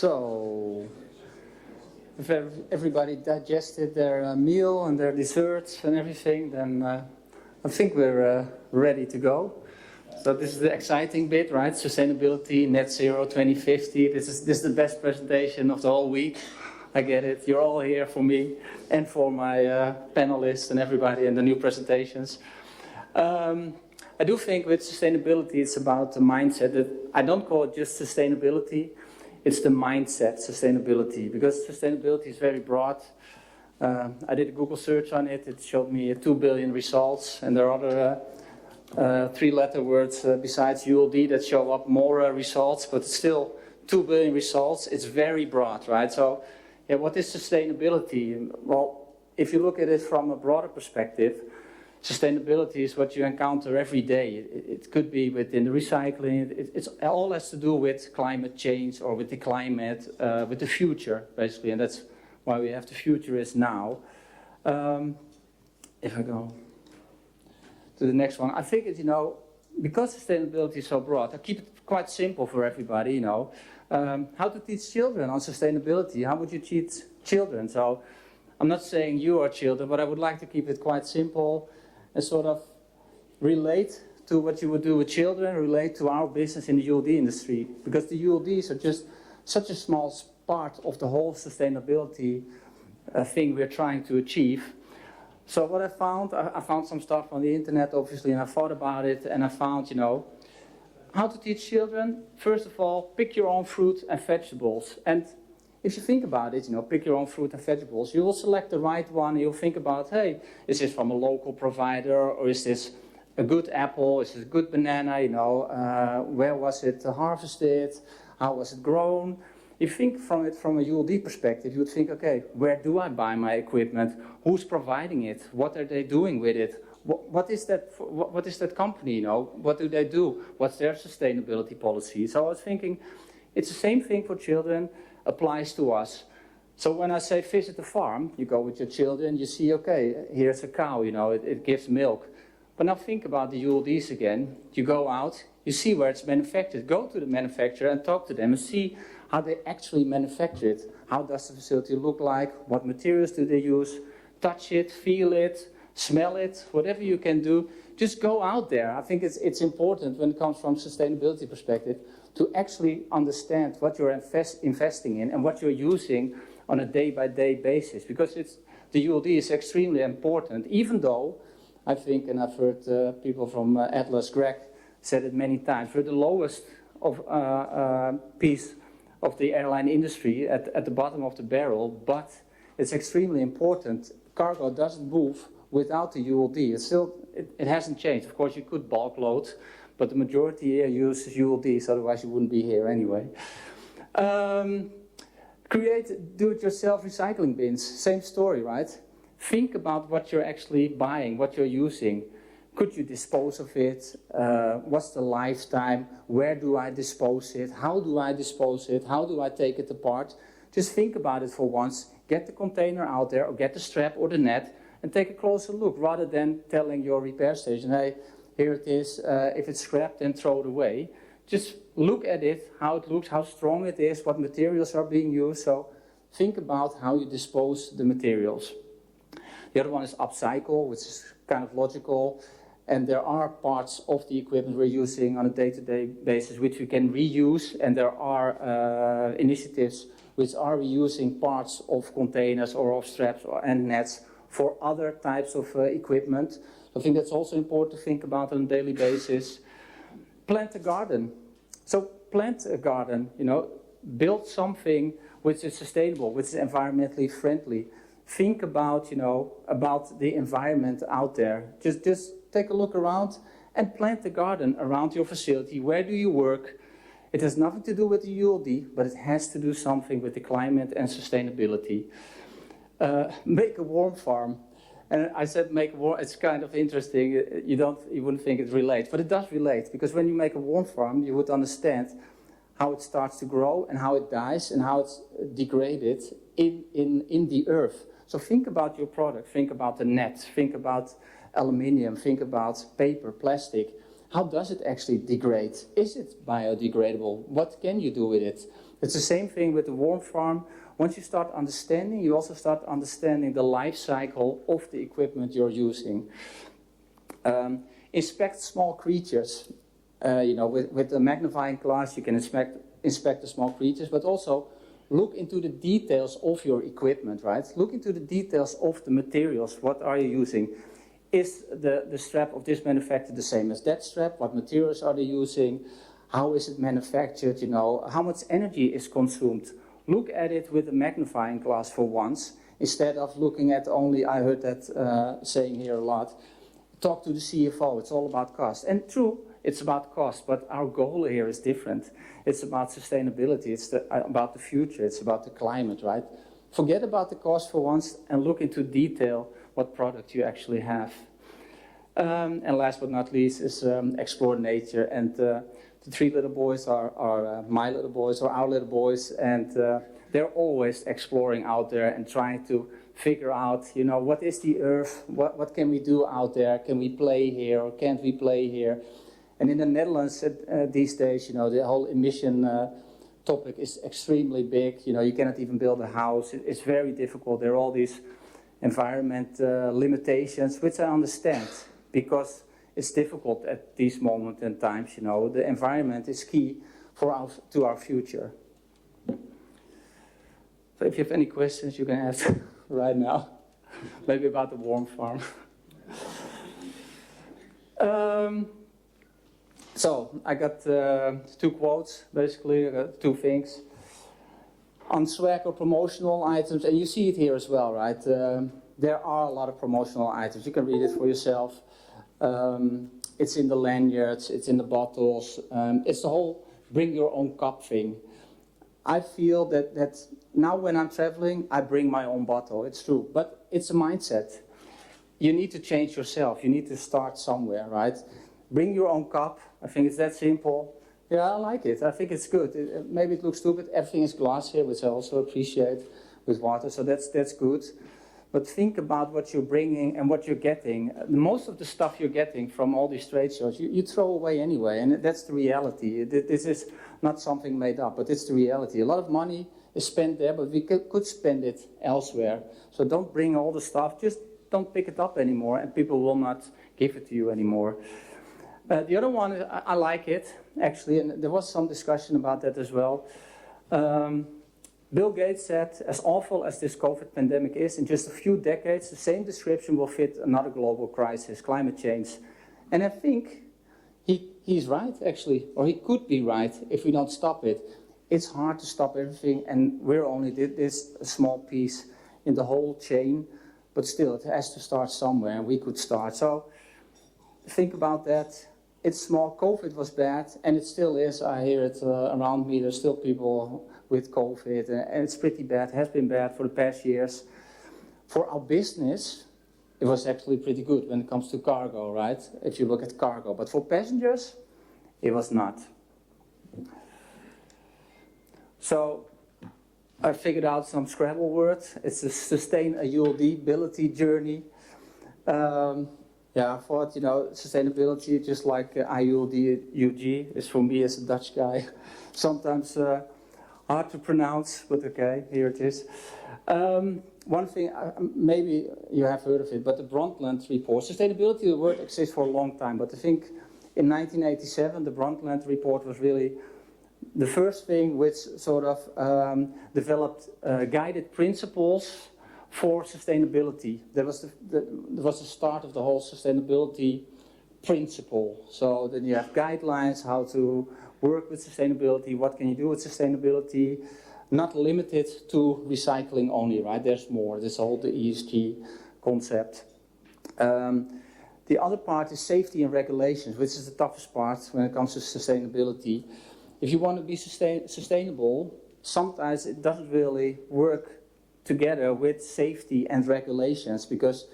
So, if everybody digested their meal and their desserts and everything, then I think we're ready to go. So this is the exciting bit, right? Sustainability, net zero 2050. This is the best presentation of the whole week. I get it. You're all here for me and for my panelists and everybody in the new presentations. I do think with sustainability, it's about the mindset. That I don't call it just sustainability. It's the mindset, sustainability, because sustainability is very broad. I did a Google search on it. It showed me 2 billion results, and there are other three-letter words besides ULD that show up more results, but it's still 2 billion results. It's very broad, right? So, yeah, what is sustainability? Well, if you look at it from a broader perspective, sustainability is what you encounter every day. It could be within the recycling. It's all has to do with climate change or with the climate, with the future, basically. And that's why we have the futurist now. If I go to the next one, I think it's, because sustainability is so broad, I keep it quite simple for everybody, how to teach children on sustainability. How would you teach children? So I'm not saying you are children, but I would like to keep it quite simple and sort of relate to what you would do with children, relate to our business in the ULD industry. Because the ULDs are just such a small part of the whole sustainability thing we're trying to achieve. So what I found some stuff on the internet, obviously, and I thought about it, and I found, how to teach children. First of all, pick your own fruit and vegetables. And if you think about it, pick your own fruit and vegetables, you will select the right one. You'll think about, hey, is this from a local provider, or is this a good apple? Is this a good banana? Where was it harvested? How was it grown? If you think from it from a ULD perspective, you would think, okay, where do I buy my equipment? Who's providing it? What are they doing with it? What is that company? What do they do? What's their sustainability policy? So I was thinking, it's the same thing for children. Applies to us. So when I say visit the farm, you go with your children, you see, okay, here's a cow, it gives milk. But now think about the ULDs again. You go out, you see where it's manufactured. Go to the manufacturer and talk to them and see how they actually manufacture it. How does the facility look like? What materials do they use? Touch it, feel it, smell it, whatever you can do. Just go out there. I think it's important when it comes from sustainability perspective to actually understand what you're investing in and what you're using on a day-by-day basis. Because the ULD is extremely important, even though I think, and I've heard people from Atlas, Greg, said it many times, we're the lowest piece of the airline industry at the bottom of the barrel, but it's extremely important. Cargo doesn't move without the ULD. It hasn't changed. Of course, you could bulk load, but the majority here uses ULDs, otherwise you wouldn't be here anyway. Create do-it-yourself recycling bins. Same story, right? Think about what you're actually buying, what you're using. Could you dispose of it? What's the lifetime? Where do I dispose it? How do I dispose it? How do I take it apart? Just think about it for once. Get the container out there, or get the strap or the net, and take a closer look, rather than telling your repair station, hey, here it is, if it's scrapped, then throw it away. Just look at it, how it looks, how strong it is, what materials are being used. So think about how you dispose the materials. The other one is upcycle, which is kind of logical. And there are parts of the equipment we're using on a day-to-day basis which we can reuse. And there are initiatives which are reusing parts of containers or of straps and nets for other types of equipment. I think that's also important to think about on a daily basis. Plant a garden. So plant a garden, build something which is sustainable, which is environmentally friendly. Think about, about the environment out there. Just take a look around and plant a garden around your facility. Where do you work? It has nothing to do with the ULD, but it has to do something with the climate and sustainability. Make a worm farm. And I said make a worm, it's kind of interesting. You wouldn't think it relates, but it does relate. Because when you make a worm farm, you would understand how it starts to grow and how it dies and how it's degraded in the earth. So think about your product, think about the net, think about aluminium, think about paper, plastic. how does it actually degrade? Is it biodegradable? What can you do with it? It's the same thing with the worm farm. Once you start understanding, you also start understanding the life cycle of the equipment you're using. Inspect small creatures. With the magnifying glass, you can inspect the small creatures, but also look into the details of your equipment, right? Look into the details of the materials. What are you using? Is the strap of this manufacturer the same as that strap? What materials are they using? How is it manufactured? How much energy is consumed? Look at it with a magnifying glass for once, instead of looking at only, I heard that saying here a lot, talk to the CFO, it's all about cost. And true, it's about cost, but our goal here is different. It's about sustainability, it's about the future, it's about the climate, right? Forget about the cost for once and look into detail what product you actually have. And last but not least is explore nature. And the three little boys are my little boys or our little boys, and they're always exploring out there and trying to figure out, what is the earth, what can we do out there, can we play here or can't we play here? And in the Netherlands these days, the whole emission topic is extremely big. You cannot even build a house. It's very difficult. There are all these environment limitations, which I understand, because it's difficult at these moments and times. The environment is key to our future. So if you have any questions, you can ask right now. Maybe about the worm farm. So I got two quotes, basically, two things. On swag or promotional items, and you see it here as well, right? There are a lot of promotional items. You can read it for yourself. It's in the lanyards, it's in the bottles. It's the whole bring your own cup thing. I feel that now when I'm traveling, I bring my own bottle. It's true, but it's a mindset. You need to change yourself. You need to start somewhere, right? Bring your own cup. I think it's that simple. Yeah, I like it. I think it's good. Maybe it looks stupid. Everything is glass here, which I also appreciate, with water. So that's good. But think about what you're bringing and what you're getting. Most of the stuff you're getting from all these trade shows, you throw away anyway. And that's the reality. This is not something made up, but it's the reality. A lot of money is spent there, but we could spend it elsewhere. So don't bring all the stuff. Just don't pick it up anymore, and people will not give it to you anymore. The other one, I like it, actually, and there was some discussion about that as well. Bill Gates said, as awful as this COVID pandemic is, in just a few decades, the same description will fit another global crisis, climate change. And I think he's right, actually, or he could be right if we don't stop it. It's hard to stop everything, and we're only this small piece in the whole chain, but still, it has to start somewhere, and we could start. So think about that. It's small. COVID was bad, and it still is. I hear it around me. There's still people with COVID, and it's pretty bad. It has been bad for the past years. For our business, it was actually pretty good when it comes to cargo, right? If you look at cargo. But for passengers, it was not. So I figured out some Scrabble words. It's a sustainability journey. Yeah, I thought, sustainability, just like IULD is for me as a Dutch guy, sometimes hard to pronounce, but okay, here it is. One thing, maybe you have heard of it, but the Brundtland report, sustainability, the word exists for a long time, but I think in 1987, the Brundtland report was really the first thing which sort of developed guided principles for sustainability. That was the start of the whole sustainability principle. So then you have guidelines how to work with sustainability, what can you do with sustainability, not limited to recycling only, right? There's more. There's the ESG concept. The other part is safety and regulations, which is the toughest part when it comes to sustainability. If you want to be sustainable, sometimes it doesn't really work together with safety and regulations, because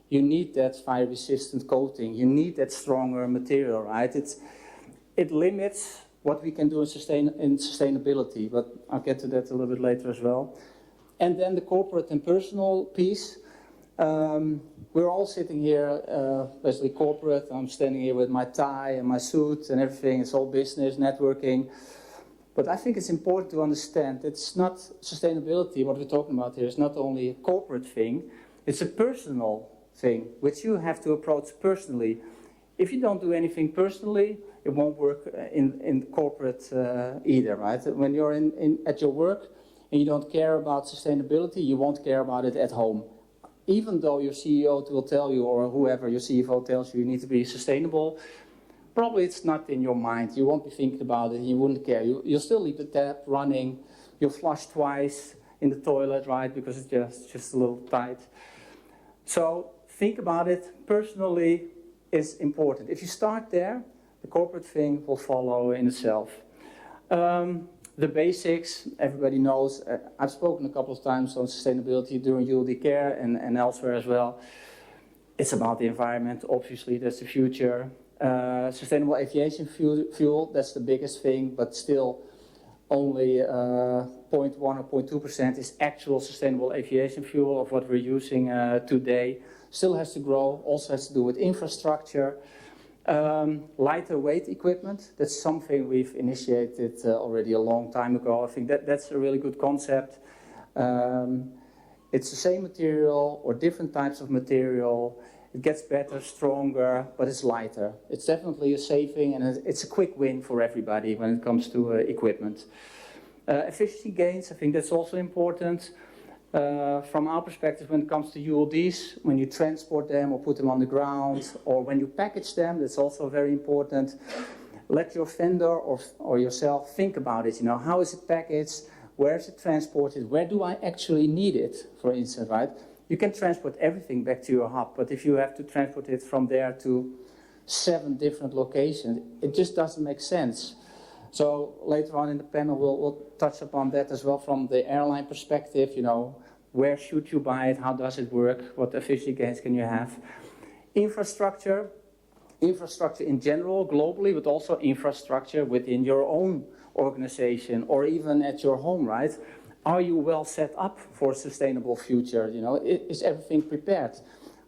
you need that fire-resistant coating, you need that stronger material, right? It limits what we can do in sustainability, but I'll get to that a little bit later as well. And then the corporate and personal piece. We're all sitting here, basically corporate. I'm standing here with my tie and my suit and everything. It's all business, networking. But I think it's important to understand it's not sustainability, what we're talking about here, is not only a corporate thing, it's a personal thing, which you have to approach personally. If you don't do anything personally, it won't work in corporate either, right? When you're at your work and you don't care about sustainability, you won't care about it at home. Even though your CEO will tell you, or whoever your CFO tells you, you need to be sustainable, probably it's not in your mind. You won't be thinking about it. You wouldn't care. You'll still leave the tap running. You'll flush twice in the toilet, right? Because it's just a little tight. So think about it. Personally is important. If you start there, the corporate thing will follow in itself. The basics, everybody knows. I've spoken a couple of times on sustainability during ULD Care and elsewhere as well. It's about the environment. Obviously, that's the future. Sustainable aviation fuel, that's the biggest thing, but still only 0.1 or 0.2% is actual sustainable aviation fuel of what we're using today. Still has to grow, also has to do with infrastructure. Lighter weight equipment, that's something we've initiated already a long time ago. I think that's a really good concept. It's the same material or different types of material. It gets better, stronger, but it's lighter. It's definitely a saving, and it's a quick win for everybody when it comes to equipment. Efficiency gains, I think that's also important. From our perspective, when it comes to ULDs, when you transport them or put them on the ground, or when you package them, that's also very important. Let your vendor or yourself think about it. You know, how is it packaged? Where is it transported? Where do I actually need it, for instance, right? You can transport everything back to your hub, but if you have to transport it from there to 7 different locations, it just doesn't make sense. So later on in the panel, we'll touch upon that as well from the airline perspective. You know, where should you buy it? How does it work? What efficiency gains can you have? Infrastructure in general, globally, but also infrastructure within your own organization or even at your home, right? Are you well set up for a sustainable future? You know, is everything prepared?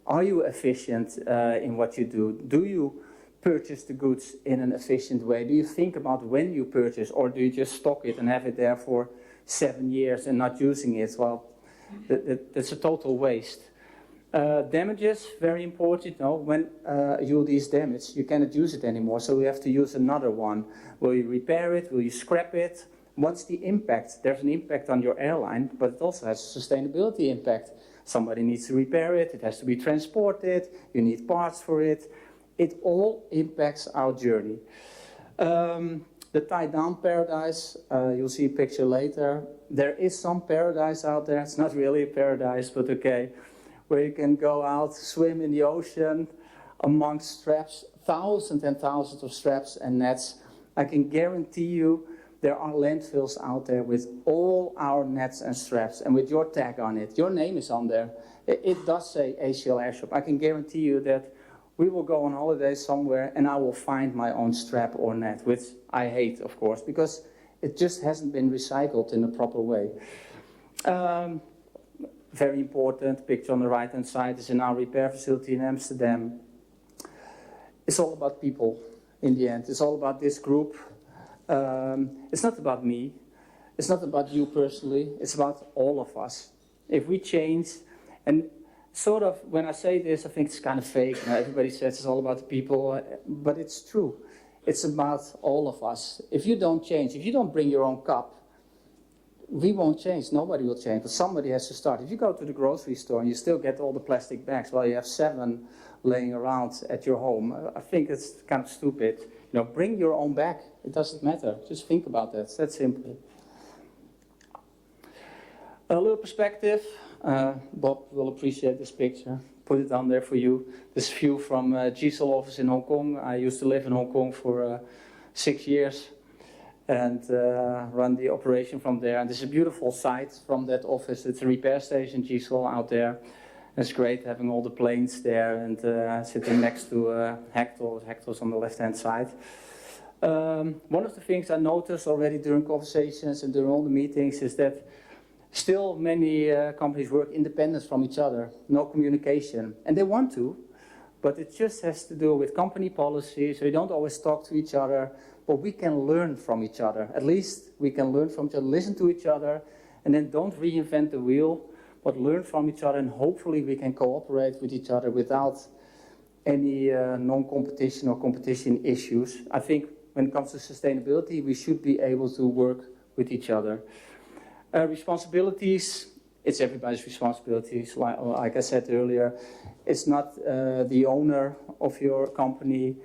Are you efficient in what you do? Do you purchase the goods in an efficient way? Do you think about when you purchase, or do you just stock it and have it there for 7 years and not using it? Well, that's a total waste. Damages, very important. You know, when ULD is damaged, you cannot use it anymore, so we have to use another one. Will you repair it? Will you scrap it? What's the impact? There's an impact on your airline, but it also has a sustainability impact. Somebody needs to repair it. It has to be transported. You need parts for it. It all impacts our journey. The tie-down paradise, you'll see a picture later. There is some paradise out there. It's not really a paradise, but okay. Where you can go out, swim in the ocean amongst straps, thousands and thousands of straps and nets. I can guarantee you there are landfills out there with all our nets and straps and with your tag on it. Your name is on there. It does say ACL Airshop. I can guarantee you that we will go on holiday somewhere and I will find my own strap or net, which I hate, of course, because it just hasn't been recycled in a proper way. Very important, picture on the right-hand side is in our repair facility in Amsterdam. It's all about people in the end. It's all about this group. It's not about me. It's not about you personally. It's about all of us. If we change, and sort of when I say this, I think it's kind of fake. You know, everybody says it's all about the people, but it's true. It's about all of us. If you don't change, if you don't bring your own cup, we won't change. Nobody will change, but somebody has to start. If you go to the grocery store and you still get all the plastic bags, well, you have 7 laying around at your home. I think it's kind of stupid. You know, bring your own bag. It doesn't matter. Just think about that. It's that simple. A little perspective. Bob will appreciate this picture. Put it on there for you. This view from GSOL office in Hong Kong. I used to live in Hong Kong for 6 years and run the operation from there. And this is a beautiful site from that office. It's a repair station, GSOL, out there. It's great having all the planes there and sitting next to Hector. Hector's on the left-hand side. One of the things I noticed already during conversations and during all the meetings is that Still, many companies work independent from each other, no communication. And they want to, but it just has to do with company policy, so you don't always talk to each other, but we can learn from each other. At least we can learn from each other, listen to each other, and then don't reinvent the wheel, but learn from each other, and hopefully we can cooperate with each other without any non-competition or competition issues. I think when it comes to sustainability, we should be able to work with each other. Responsibilities, it's everybody's responsibilities. Like I said earlier, it's not the owner of your company,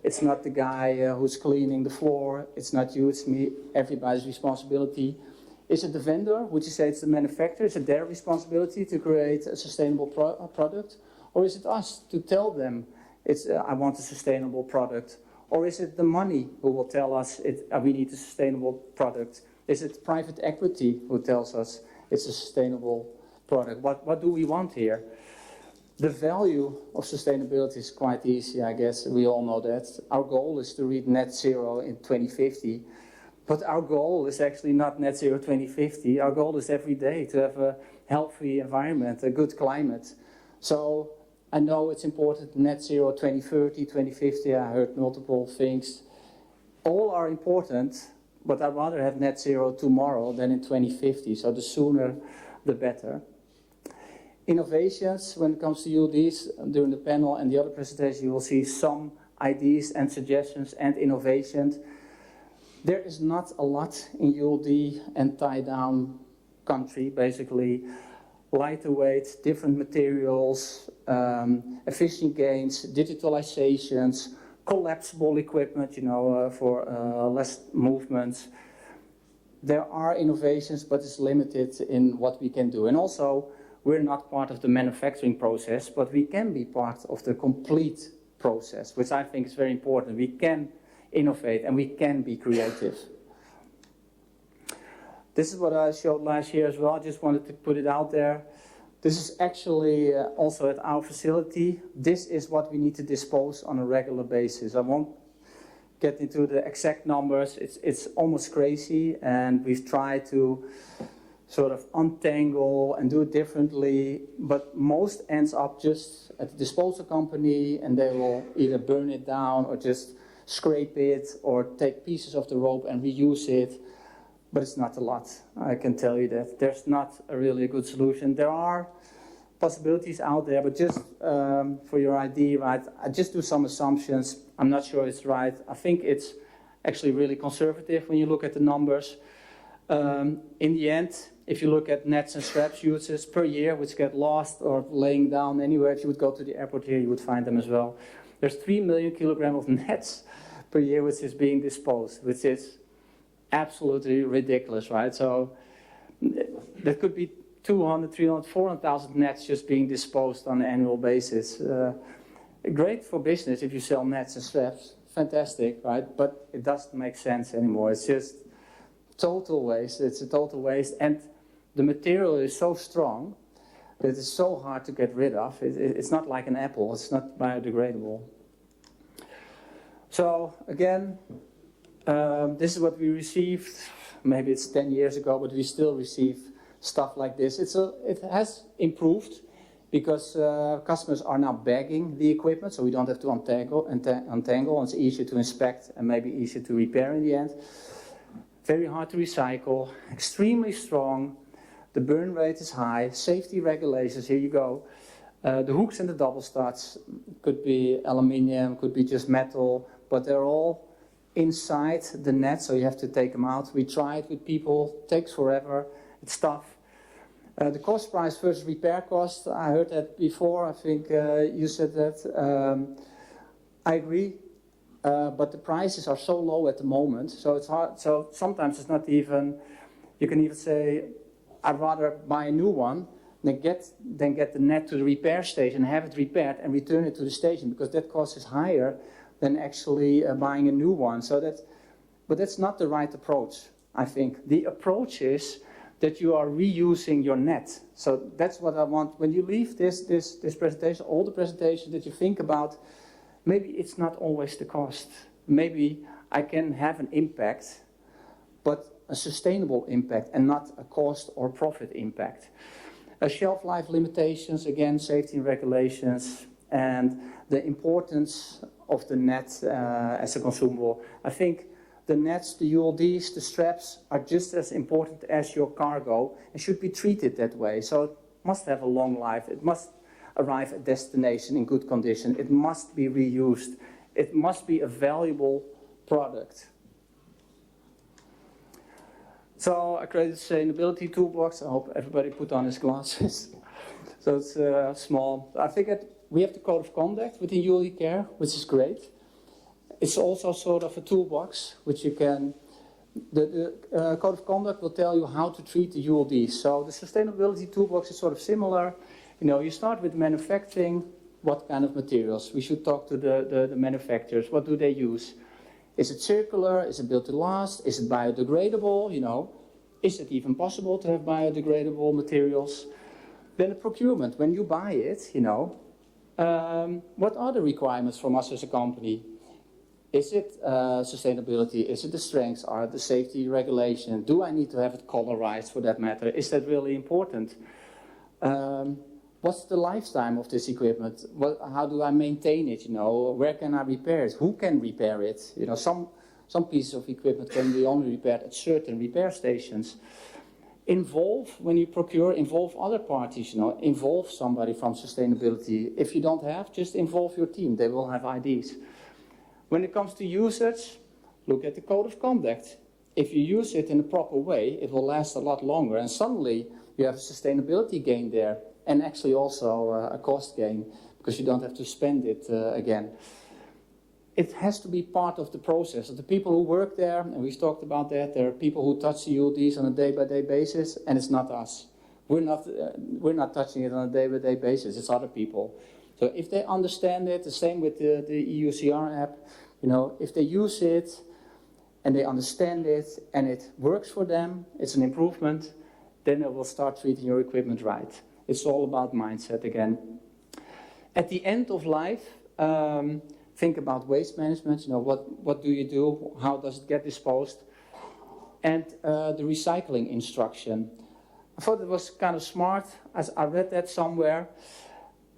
it's not the guy who's cleaning the floor, it's not you, it's me, everybody's responsibility. Is it the vendor? Would you say it's the manufacturer? Is it their responsibility to create a sustainable product? Or is it us to tell them I want a sustainable product? Or is it the money who will tell us we need a sustainable product? Is it private equity who tells us it's a sustainable product? What do we want here? The value of sustainability is quite easy, I guess. We all know that. Our goal is to reach net zero in 2050. But our goal is actually not net zero 2050. Our goal is every day to have a healthy environment, a good climate. So I know it's important, net zero 2030, 2050. I heard multiple things. All are important. But I'd rather have net zero tomorrow than in 2050, so the sooner the better. Innovations, when it comes to ULDs, during the panel and the other presentation, you will see some ideas and suggestions and innovations. There is not a lot in ULD and tie-down country, basically. Lighter weight, different materials, efficient gains, digitalizations, collapsible equipment, for less movements. There are innovations, but it's limited in what we can do. And also, we're not part of the manufacturing process, but we can be part of the complete process, which I think is very important. We can innovate and we can be creative. This is what I showed last year as well. I just wanted to put it out there. This is actually also at our facility. This is what we need to dispose on a regular basis. I won't get into the exact numbers. It's almost crazy, and we've tried to sort of untangle and do it differently, but most ends up just at the disposal company, and they will either burn it down or just scrape it or take pieces of the rope and reuse it. But it's not a lot, I can tell you that. There's not a really good solution. There are possibilities out there, but just for your idea, right, I just do some assumptions. I'm not sure it's right. I think it's actually really conservative when you look at the numbers. In the end, if you look at nets and straps uses per year, which get lost or laying down anywhere, if you would go to the airport here, you would find them as well. There's 3 million kilograms of nets per year which is being disposed, which is absolutely ridiculous, right? So there could be 200, 300, 400,000 nets just being disposed on an annual basis. Great for business if you sell nets and straps, fantastic, right? But it doesn't make sense anymore. It's just total waste. It's a total waste, and the material is so strong that it's so hard to get rid of. It's not like an apple. It's not biodegradable. So again, this is what we received. Maybe it's 10 years ago, but we still receive stuff like this. It has improved because customers are now bagging the equipment, so we don't have to untangle. It's easier to inspect and maybe easier to repair in the end. Very hard to recycle, extremely strong. The burn rate is high. Safety regulations, here you go. The hooks and the double studs could be aluminium, could be just metal, but they're all inside the net, so you have to take them out. We tried with people, takes forever, it's tough. The cost price versus repair cost, I heard that before, I think you said that. I agree, but the prices are so low at the moment, so it's hard. So sometimes it's not even, you can even say, I'd rather buy a new one than get the net to the repair station, have it repaired and return it to the station, because that cost is higher than actually buying a new one. But that's not the right approach, I think. The approach is that you are reusing your net. So that's what I want. When you leave this presentation, all the presentations, that you think about, maybe it's not always the cost. Maybe I can have an impact, but a sustainable impact and not a cost or profit impact. Shelf life limitations, again, safety regulations, and the importance of the net as a consumable. I think the nets, the ULDs, the straps are just as important as your cargo and should be treated that way. So it must have a long life. It must arrive at destination in good condition. It must be reused. It must be a valuable product. So I created a sustainability toolbox. I hope everybody put on his glasses. So it's small. I figured we have the code of conduct within ULD Care, which is great. It's also sort of a toolbox, which you can... The code of conduct will tell you how to treat the ULDs. So the sustainability toolbox is sort of similar. You know, you start with manufacturing. What kind of materials? We should talk to the manufacturers. What do they use? Is it circular? Is it built to last? Is it biodegradable? You know, is it even possible to have biodegradable materials? Then the procurement. When you buy it, you know, what are the requirements from us as a company? Is it sustainability? Is it the strengths? Are it the safety regulation? Do I need to have it colorized for that matter? Is that really important? What's the lifetime of this equipment? How do I maintain it? You know, where can I repair it? Who can repair it? You know, some pieces of equipment can be only repaired at certain repair stations. When you procure, involve other parties. You know, involve somebody from sustainability. If you don't have, just involve your team. They will have IDs. When it comes to usage, look at the code of conduct. If you use it in a proper way, it will last a lot longer, and suddenly you have a sustainability gain there. And actually also a cost gain, because you don't have to spend it again. It has to be part of the process. The people who work there, and we've talked about that, there are people who touch the ULDs on a day-by-day basis, and it's not us. We're not touching it on a day-by-day basis, it's other people. So if they understand it, the same with the EUCR app, you know, if they use it, and they understand it, and it works for them, it's an improvement, then they will start treating your equipment right. It's all about mindset again. At the end of life, think about waste management. You know, what do you do? How does it get disposed? And the recycling instruction. I thought it was kind of smart, as I read that somewhere.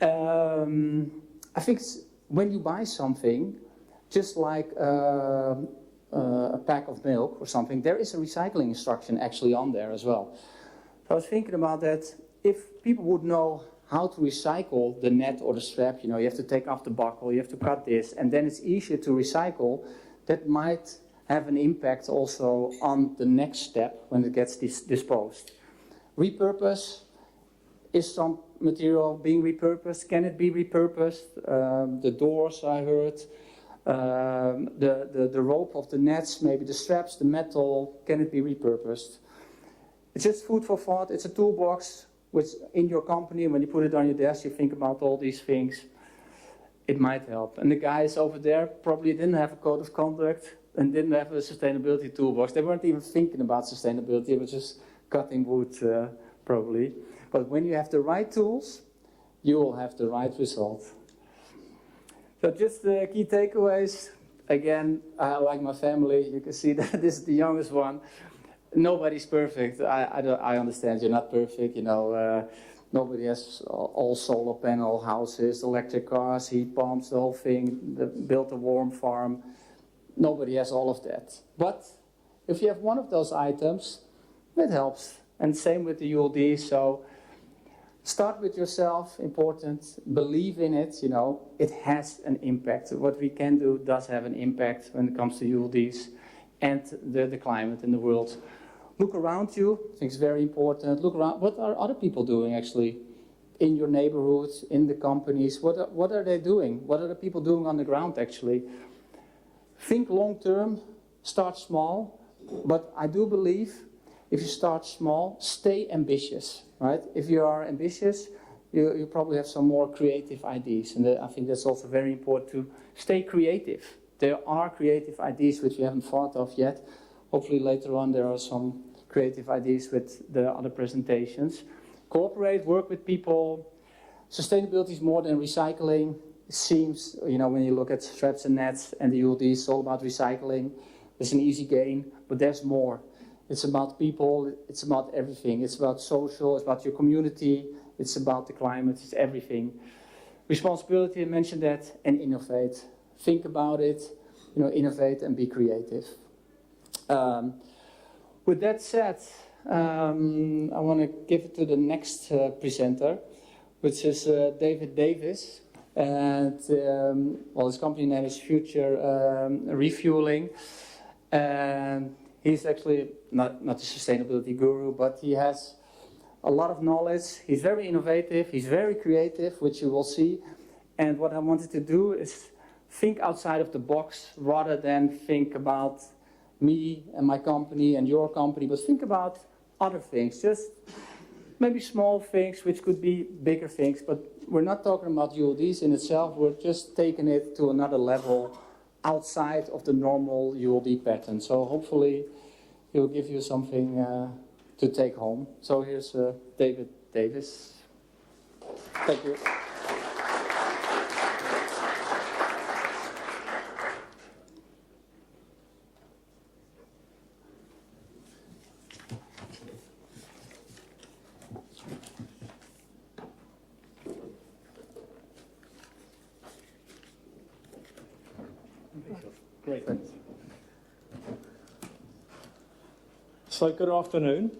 I think when you buy something, just like a pack of milk or something, there is a recycling instruction actually on there as well. So I was thinking about that. If people would know how to recycle the net or the strap, you know, you have to take off the buckle, you have to cut this, and then it's easier to recycle, that might have an impact also on the next step when it gets disposed. Repurpose. Is some material being repurposed? Can it be repurposed? The doors, I heard. The rope of the nets, maybe the straps, the metal, can it be repurposed? It's just food for thought. It's a toolbox. Which in your company, when you put it on your desk, you think about all these things. It might help. And the guys over there probably didn't have a code of conduct and didn't have a sustainability toolbox. They weren't even thinking about sustainability. They were just cutting wood, probably. But when you have the right tools, you will have the right result. So just the key takeaways. Again, I like my family. You can see that this is the youngest one. Nobody's perfect. I understand you're not perfect. You know, nobody has all solar panel houses, electric cars, heat pumps, the whole thing. Built a warm farm. Nobody has all of that. But if you have one of those items, it helps. And same with the ULD. So start with yourself. Important. Believe in it. You know, it has an impact. What we can do does have an impact when it comes to ULDs and the climate in the world. Look around you. I think it's very important. Look around. What are other people doing actually in your neighborhoods, in the companies? What are they doing? What are the people doing on the ground actually? Think long term. Start small. But I do believe if you start small, stay ambitious. Right? If you are ambitious, you probably have some more creative ideas. And I think that's also very important to stay creative. There are creative ideas which you haven't thought of yet. Hopefully later on there are some creative ideas with the other presentations. Cooperate, work with people. Sustainability is more than recycling. It seems, you know, when you look at straps and nets and the ULDs, it's all about recycling. It's an easy gain, but there's more. It's about people, it's about everything. It's about social, it's about your community, it's about the climate, it's everything. Responsibility, I mentioned that, and innovate. Think about it, innovate and be creative. With that said, I want to give it to the next presenter, which is David Davis. And, his company name is Future Refueling. And he's actually not a sustainability guru, but he has a lot of knowledge. He's very innovative, he's very creative, which you will see. And what I wanted to do is think outside of the box rather than think about me and my company and your company, but think about other things, just maybe small things which could be bigger things, but we're not talking about ULDs in itself, we're just taking it to another level outside of the normal ULD pattern. So hopefully he'll give you something to take home. So here's David Davis. Thank you. Great. So good afternoon.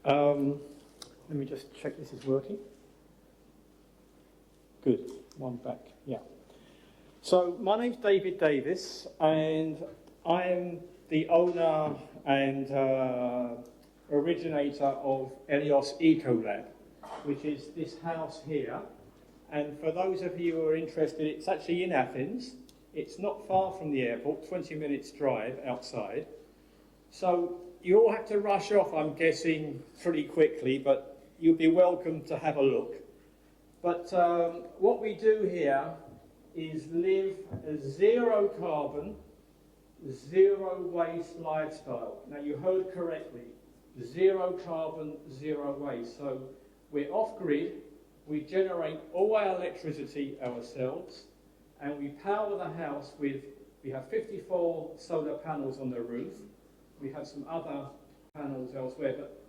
Let me just check this is working. Good. One back. Yeah. So my name's David Davis, and I am the owner and originator of Elios Ecolab, which is this house here. And for those of you who are interested, it's actually in Athens. It's not far from the airport, 20 minutes drive outside. So you all have to rush off, I'm guessing, pretty quickly, but you'll be welcome to have a look. But what we do here is live a zero carbon, zero waste lifestyle. Now you heard correctly, zero carbon, zero waste. So we're off grid, we generate all our electricity ourselves, and we power the house with, we have 54 solar panels on the roof. We have some other panels elsewhere, but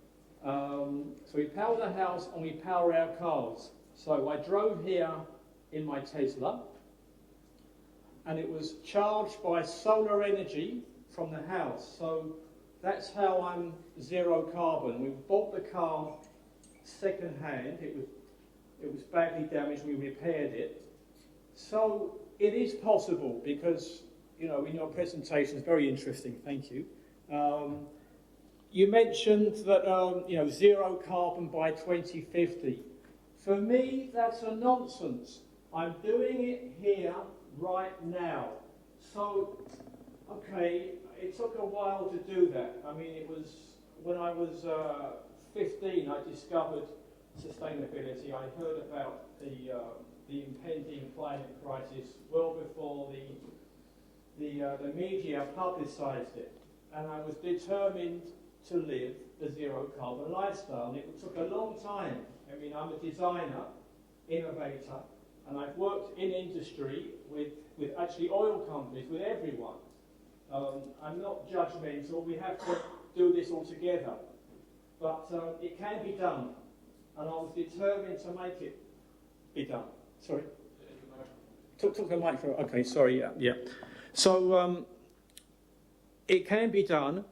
so we power the house and we power our cars. So I drove here in my Tesla, and it was charged by solar energy from the house. So that's how I'm zero carbon. We bought the car second hand. It was badly damaged. We repaired it. So it is possible because, in your presentation, it's very interesting, thank you. You mentioned that, zero carbon by 2050. For me, that's a nonsense. I'm doing it here, right now. So, okay, it took a while to do that. I mean, it was, when I was 15, I discovered sustainability. I heard about the impending climate crisis well before the media publicised it, and I was determined to live a zero carbon lifestyle, and it took a long time. I mean, I'm a designer, innovator, and I've worked in industry with actually oil companies, with everyone. I'm not judgmental, we have to do this all together, but it can be done, and I was determined to make it be done. Sorry? Took the microphone. Okay, sorry, yeah. So it can be done,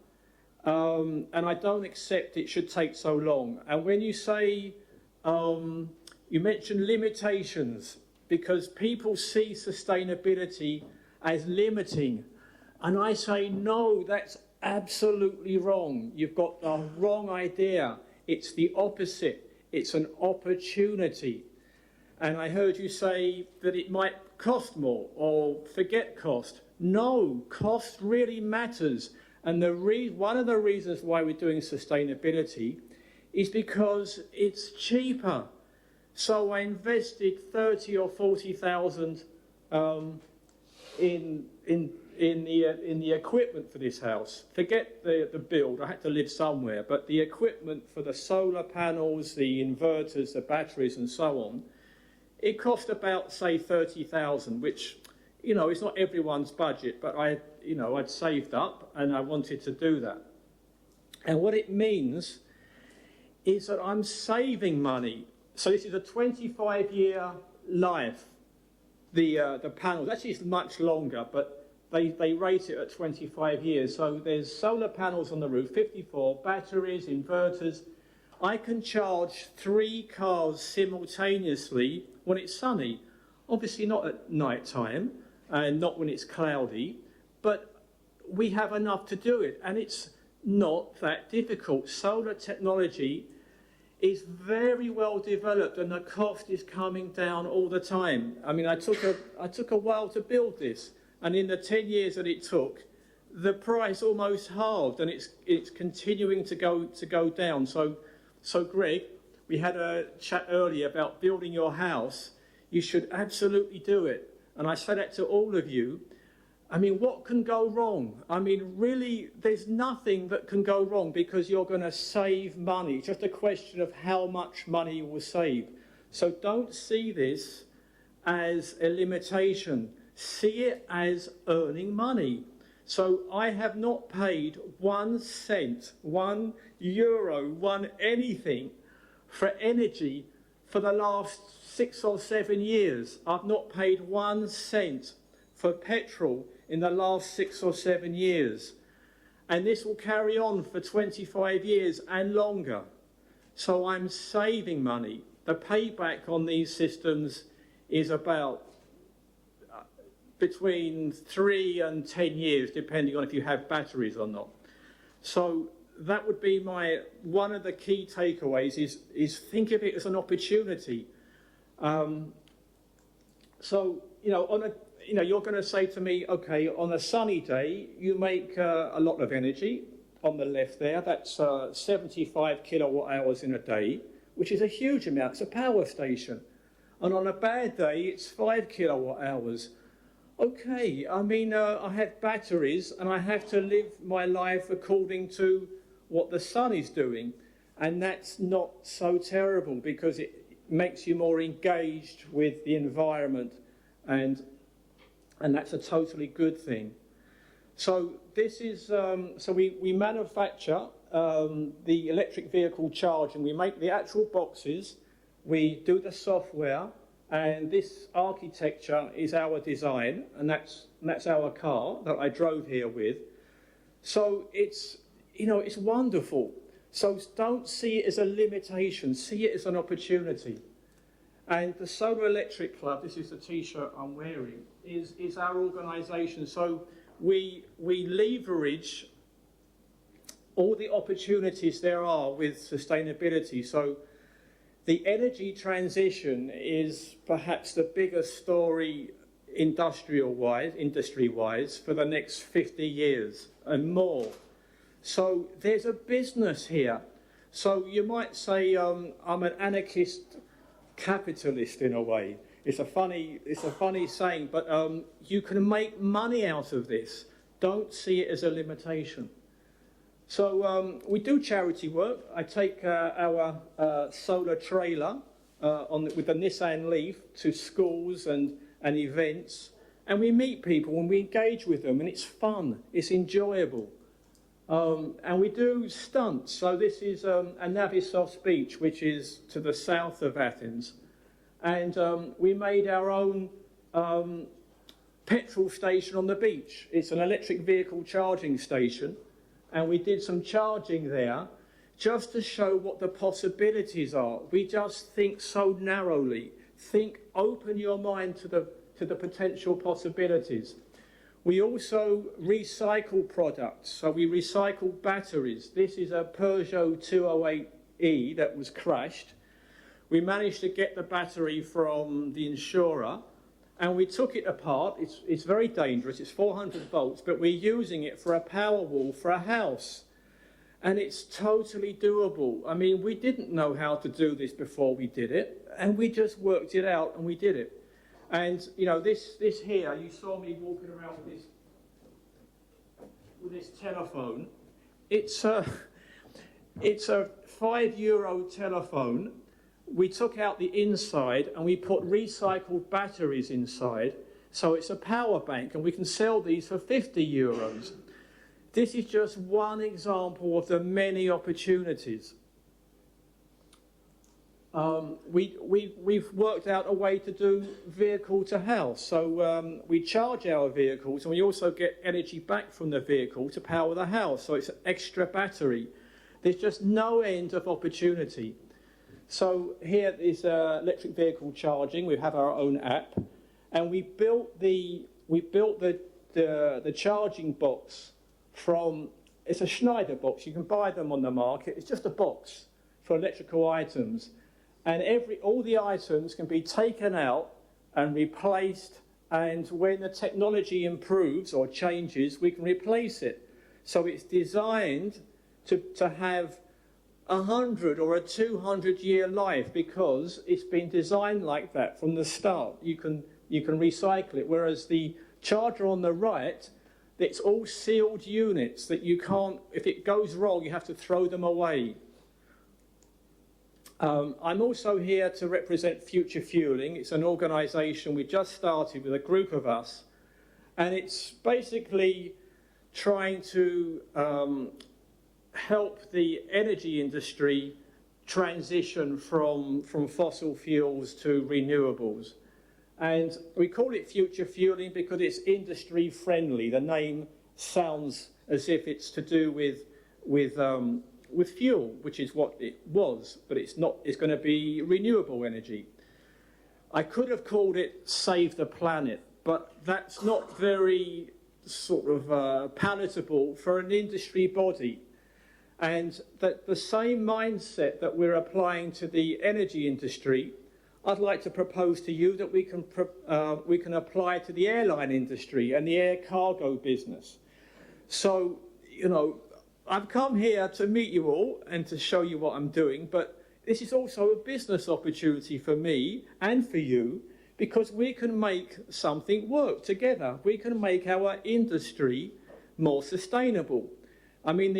and I don't accept it should take so long. And when you say, you mentioned limitations, because people see sustainability as limiting, and I say, no, that's absolutely wrong. You've got the wrong idea. It's the opposite. It's an opportunity. And I heard you say that it might cost more, or forget cost. No, cost really matters. And one of the reasons why we're doing sustainability is because it's cheaper. So I invested 30 or 40,000 in the equipment for this house. Forget the build, I had to live somewhere, but the equipment for the solar panels, the inverters, the batteries and so on, it cost about, say, 30,000, which, it's not everyone's budget, but I'd saved up and I wanted to do that. And what it means is that I'm saving money. So this is a 25-year life, the panels. Actually, it's much longer, but they rate it at 25 years. So there's solar panels on the roof, 54, batteries, inverters. I can charge 3 cars simultaneously when it's sunny. Obviously not at night time and not when it's cloudy, but we have enough to do it, and it's not that difficult. Solar technology is very well developed, and the cost is coming down all the time. I mean, I took a while to build this, and in the 10 years that it took, the price almost halved, and it's continuing to go down. So Greg, we had a chat earlier about building your house. You should absolutely do it, and I say that to all of you. I mean, what can go wrong? I mean, really, there's nothing that can go wrong because you're going to save money. It's just a question of how much money you will save. So don't see this as a limitation. See it as earning money. So I have not paid 1 cent, €1, €1 anything for energy for the last 6 or 7 years. I've not paid 1 cent for petrol in the last 6 or 7 years. And this will carry on for 25 years and longer. So I'm saving money. The payback on these systems is about between 3 and 10 years, depending on if you have batteries or not. So that would be one of the key takeaways is think of it as an opportunity. You're going to say to me, okay, on a sunny day, you make a lot of energy. On the left there, that's 75 kilowatt hours in a day, which is a huge amount. It's a power station. And on a bad day, it's 5 kilowatt hours. Okay, I mean, I have batteries and I have to live my life according to what the sun is doing. And that's not so terrible because it makes you more engaged with the environment, and that's a totally good thing. So this is, we manufacture the electric vehicle charging. We make the actual boxes, we do the software, and this architecture is our design, and that's our car that I drove here with. So it's wonderful. So don't see it as a limitation, see it as an opportunity. And the Solar Electric Club, this is the T-shirt I'm wearing, is our organisation. So we leverage all the opportunities there are with sustainability. So the energy transition is perhaps the biggest story industry-wise for the next 50 years and more. So there's a business here. So you might say I'm an anarchist capitalist in a way. It's a funny saying, but you can make money out of this. Don't see it as a limitation. So we do charity work. I take our solar trailer with the Nissan Leaf to schools and events, and we meet people and we engage with them, and it's fun, it's enjoyable. And we do stunts. So this is Anavissos Beach, which is to the south of Athens. And we made our own petrol station on the beach. It's an electric vehicle charging station. And we did some charging there just to show what the possibilities are. We just think so narrowly. Open your mind to the potential possibilities. We also recycle products, so we recycle batteries. This is a Peugeot 208e that was crashed. We managed to get the battery from the insurer, and we took it apart. It's very dangerous, it's 400 volts, but we're using it for a power wall for a house. And it's totally doable. I mean, we didn't know how to do this before we did it, and we just worked it out and we did it. And this here, you saw me walking around with this telephone. It's a €5 telephone. We took out the inside and we put recycled batteries inside. So it's a power bank, and we can sell these for €50. This is just one example of the many opportunities. We've worked out a way to do vehicle to house. So we charge our vehicles and we also get energy back from the vehicle to power the house. So it's an extra battery. There's just no end of opportunity. So here is electric vehicle charging. We have our own app, and we built the charging box from. It's a Schneider box. You can buy them on the market. It's just a box for electrical items, and all the items can be taken out and replaced. And when the technology improves or changes, we can replace it. So it's designed to have 100 or a 200-year life because it's been designed like that from the start. You can recycle it, whereas the charger on the right, it's all sealed units that you can't, if it goes wrong, you have to throw them away. I'm also here to represent Future Fueling. It's an organisation we just started with a group of us, and it's basically trying to help the energy industry transition from fossil fuels to renewables. And we call it Future Fueling because it's industry friendly. The name sounds as if it's to do with fuel, which is what it was, but it's not. It's going to be renewable energy. I could have called it Save the Planet, but that's not very sort of palatable for an industry body. And that the same mindset that we're applying to the energy industry, I'd like to propose to you that we can apply to the airline industry and the air cargo business. So, you know, I've come here to meet you all and to show you what I'm doing, but this is also a business opportunity for me and for you, because we can make something work together. We can make our industry more sustainable. I mean,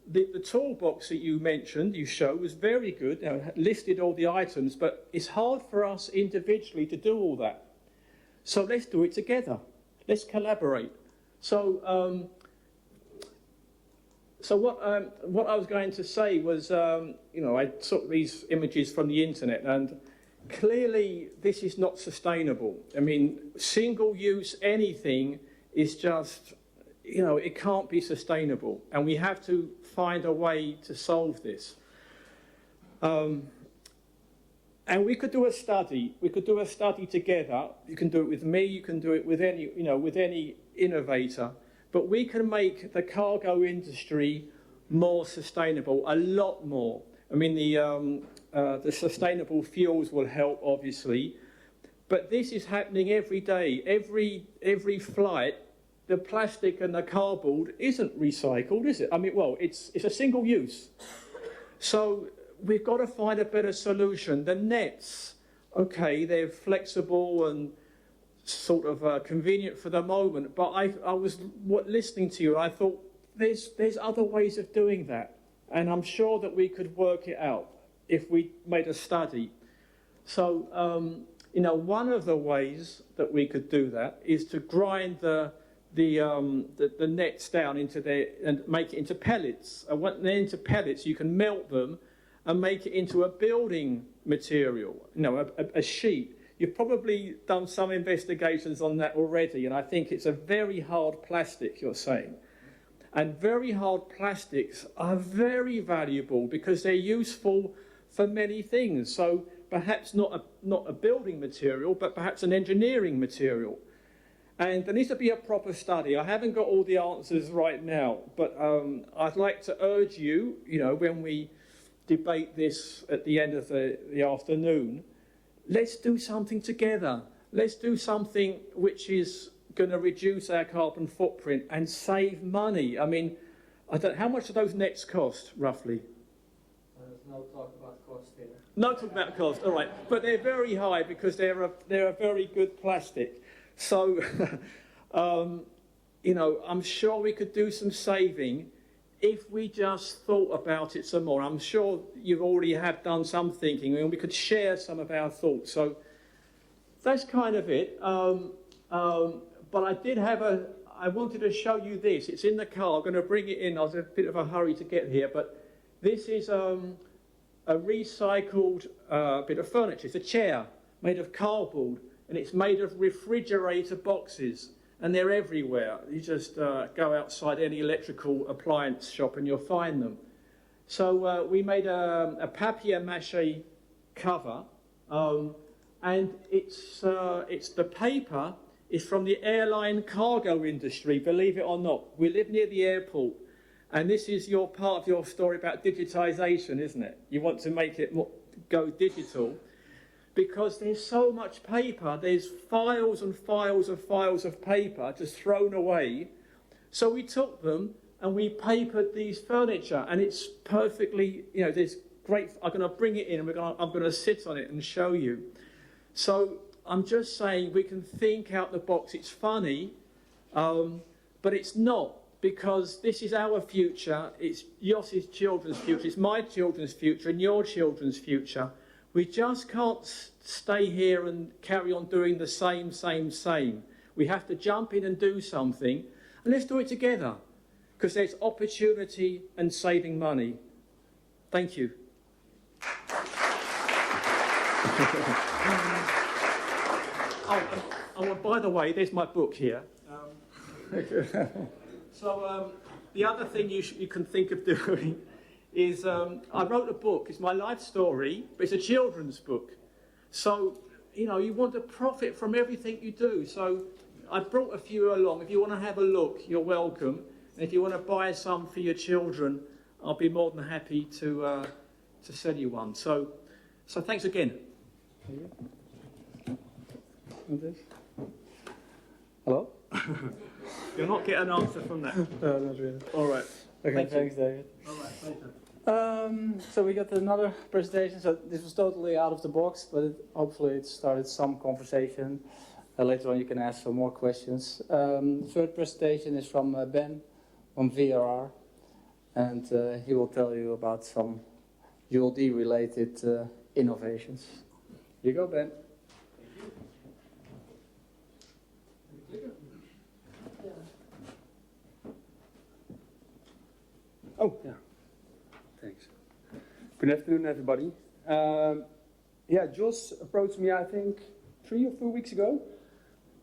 the toolbox that you mentioned, you showed, was very good. It listed all the items, but it's hard for us individually to do all that. So let's do it together. Let's collaborate. So what I was going to say was, you know, I took these images from the internet, and clearly this is not sustainable. I mean, single-use anything is just, you know, it can't be sustainable, and we have to find a way to solve this. And we could do a study. We could do a study together. You can do it with me. You can do it with any innovator. But we can make the cargo industry more sustainable, a lot more. I mean, the sustainable fuels will help, obviously, but this is happening every day. Every flight, the plastic and the cardboard isn't recycled, is it? I mean, well, it's a single use. So we've got to find a better solution. The nets, okay, they're flexible and sort of convenient for the moment, but I was listening to you, and I thought there's other ways of doing that, and I'm sure that we could work it out if we made a study. So you know, one of the ways that we could do that is to grind the nets down and make it into pellets. And when they're into pellets, you can melt them and make it into a building material, you know, a sheet. You've probably done some investigations on that already, and I think it's a very hard plastic, you're saying. And very hard plastics are very valuable because they're useful for many things. So perhaps not a building material, but perhaps an engineering material. And there needs to be a proper study. I haven't got all the answers right now, but I'd like to urge you, you know, when we debate this at the end of the afternoon, let's do something together. Let's do something which is going to reduce our carbon footprint and save money. I mean, how much do those nets cost, roughly? There's no talk about cost here. No talk about cost, all right. But they're very high because they're a very good plastic. So, you know, I'm sure we could do some saving if we just thought about it some more. I'm sure you already have done some thinking, and we could share some of our thoughts. So that's kind of it. But I I wanted to show you this. It's in the car. I'm going to bring it in. I was in a bit of a hurry to get here, but this is a recycled bit of furniture. It's a chair made of cardboard, and it's made of refrigerator boxes, and they're everywhere. You just go outside any electrical appliance shop and you'll find them. So we made a papier-mâché cover, and it's the paper is from the airline cargo industry, believe it or not. We live near the airport, and this is your part of your story about digitisation, isn't it? You want to make it go digital, because there's so much paper. There's files and files and files of paper just thrown away. So we took them and we papered these furniture, and it's perfectly, you know, there's great. I'm going to bring it in, and I'm going to sit on it and show you. So I'm just saying we can think out the box. It's funny, but it's not, because this is our future. It's Jos's children's future. It's my children's future and your children's future. We just can't stay here and carry on doing the same. We have to jump in and do something, and let's do it together, because there's opportunity and saving money. Thank you. Oh, by the way, there's my book here. So the other thing you can think of doing is I wrote a book. It's my life story, but it's a children's book. So, you know, you want to profit from everything you do. So I brought a few along. If you want to have a look, you're welcome. And if you want to buy some for your children, I'll be more than happy to sell you one. So thanks again. Hello? You'll not get an answer from that. No, not really. All right. Okay, thanks, David. All right, pleasure. So we got another presentation. So this was totally out of the box, but hopefully it started some conversation. Later on you can ask some more questions. Third presentation is from Ben from VRR, and he will tell you about some ULD related innovations. Here you go, Ben. Oh, yeah. Thanks. Good afternoon, everybody. Yeah, Jos approached me, I think, 3 or 4 weeks ago,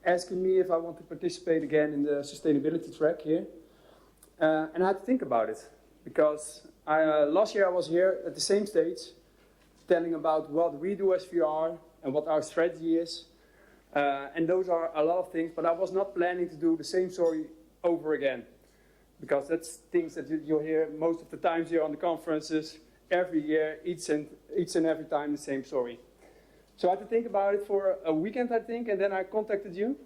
asking me if I want to participate again in the sustainability track here. And I had to think about it, because last year I was here at the same stage, telling about what we do as VR and what our strategy is. And those are a lot of things, but I was not planning to do the same story over again, because that's things that you'll hear most of the times here on the conferences, every year, each and every time the same story. So I had to think about it for a weekend, I think, and then I contacted you.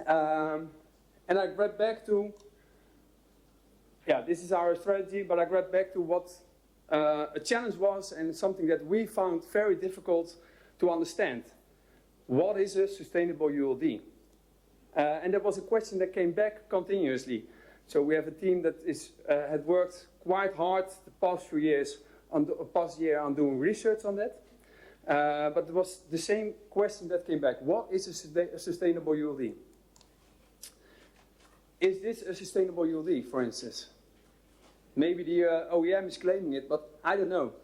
And I grabbed back to, yeah, this is our strategy, but I grabbed back to what a challenge was, and something that we found very difficult to understand. What is a sustainable ULD? And that was a question that came back continuously. So we have a team that had worked quite hard the past few years, past year on doing research on that. But it was the same question that came back. What is a sustainable ULD? Is this a sustainable ULD, for instance? Maybe the OEM is claiming it, but I don't know.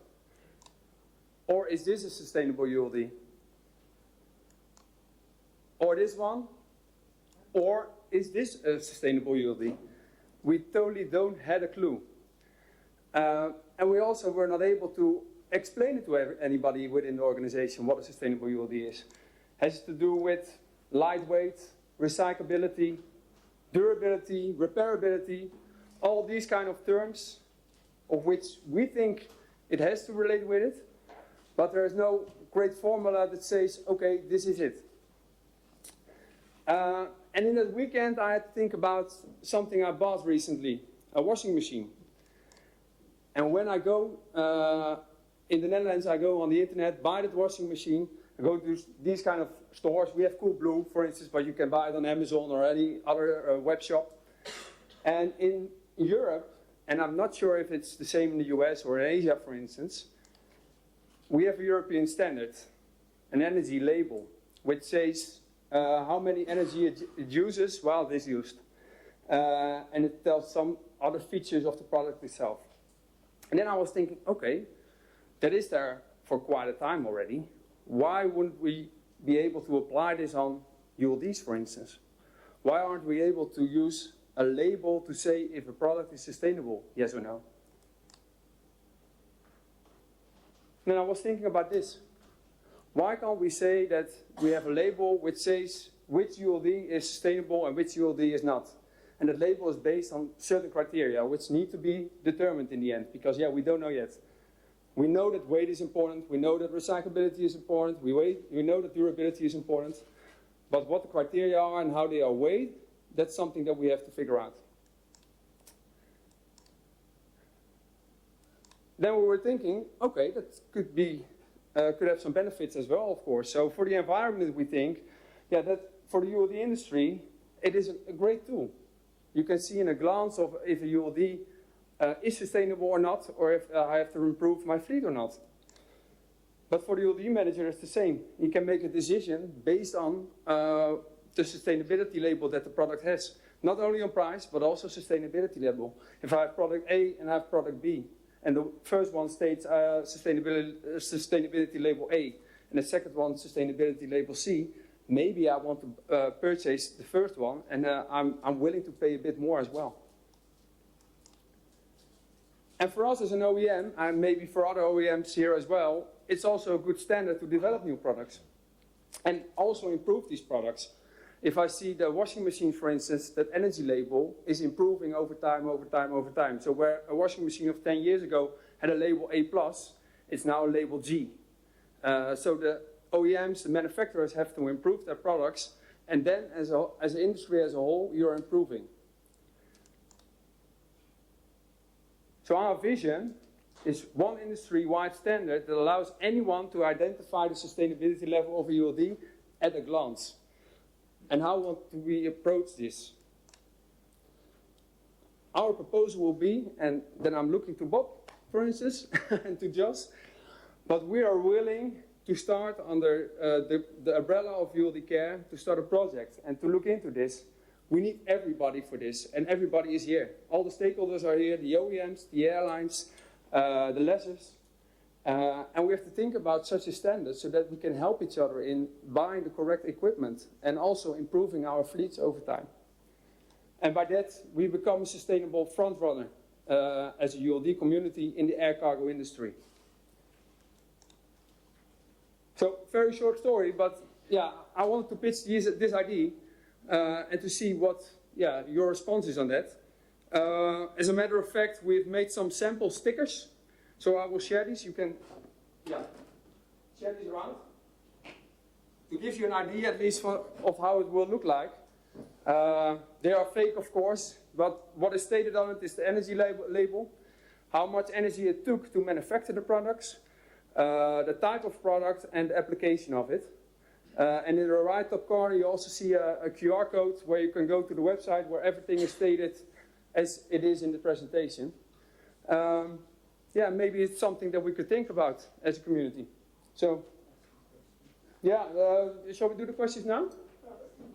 Or is this a sustainable ULD? Or this one? Or is this a sustainable ULD? We totally don't have a clue. And we also were not able to explain it to anybody within the organization what a sustainable ULD is. It has to do with lightweight, recyclability, durability, repairability, all these kind of terms of which we think it has to relate with it, but there is no great formula that says, okay, this is it. And in that weekend, I had to think about something I bought recently, a washing machine. And when I go, in the Netherlands, I go on the internet, buy that washing machine, I go to these kind of stores. We have Coolblue, for instance, but you can buy it on Amazon or any other web shop. And in Europe, and I'm not sure if it's the same in the US or in Asia, for instance, we have a European standard, an energy label, which says how many energy it uses while it is used. and it tells some other features of the product itself. And then I was thinking, okay, that is there for quite a time already. Why wouldn't we be able to apply this on ULDs, for instance? Why aren't we able to use a label to say if a product is sustainable, yes or no? Then I was thinking about this. Why can't we say that we have a label which says which ULD is sustainable and which ULD is not? And that label is based on certain criteria which need to be determined in the end, because we don't know yet. We know that weight is important, we know that recyclability is important, we know that durability is important, but what the criteria are and how they are weighed, that's something that we have to figure out. Then we were thinking, okay, that could have some benefits as well, of course. So for the environment, we think, that for the ULD industry, it is a great tool. You can see in a glance of if a ULD is sustainable or not, or if I have to improve my fleet or not. But for the ULD manager, it's the same. He can make a decision based on the sustainability label that the product has. Not only on price, but also sustainability label. If I have product A and I have product B, and the first one states sustainability label A, and the second one sustainability label C, maybe I want to purchase the first one, and I'm willing to pay a bit more as well. And for us as an OEM, and maybe for other OEMs here as well, it's also a good standard to develop new products and also improve these products. If I see the washing machine, for instance, that energy label is improving over time. So where a washing machine of 10 years ago had a label A+, it's now a label G. So the OEMs, the manufacturers, have to improve their products, and then as an industry as a whole, you're improving. So our vision is one industry-wide standard that allows anyone to identify the sustainability level of a ULD at a glance. And how do we approach this? Our proposal will be, and then I'm looking to Bob, for instance, and to Jos, but we are willing to start under the umbrella of ULD Care to start a project and to look into this. We need everybody for this, and everybody is here. All the stakeholders are here, the OEMs, the airlines, the lessors. And we have to think about such a standard so that we can help each other in buying the correct equipment and also improving our fleets over time. And by that, we become a sustainable front runner as a ULD community in the air cargo industry. So, very short story, but I wanted to pitch this idea and to see what your response is on that. As a matter of fact, we've made some sample stickers. So I will share these. You can share these around to give you an idea at least of how it will look like. They are fake, of course, but what is stated on it is the energy label, how much energy it took to manufacture the products, the type of product, and the application of it. And in the right top corner, you also see a QR code where you can go to the website where everything is stated as it is in the presentation. Maybe it's something that we could think about as a community. So, shall we do the questions now?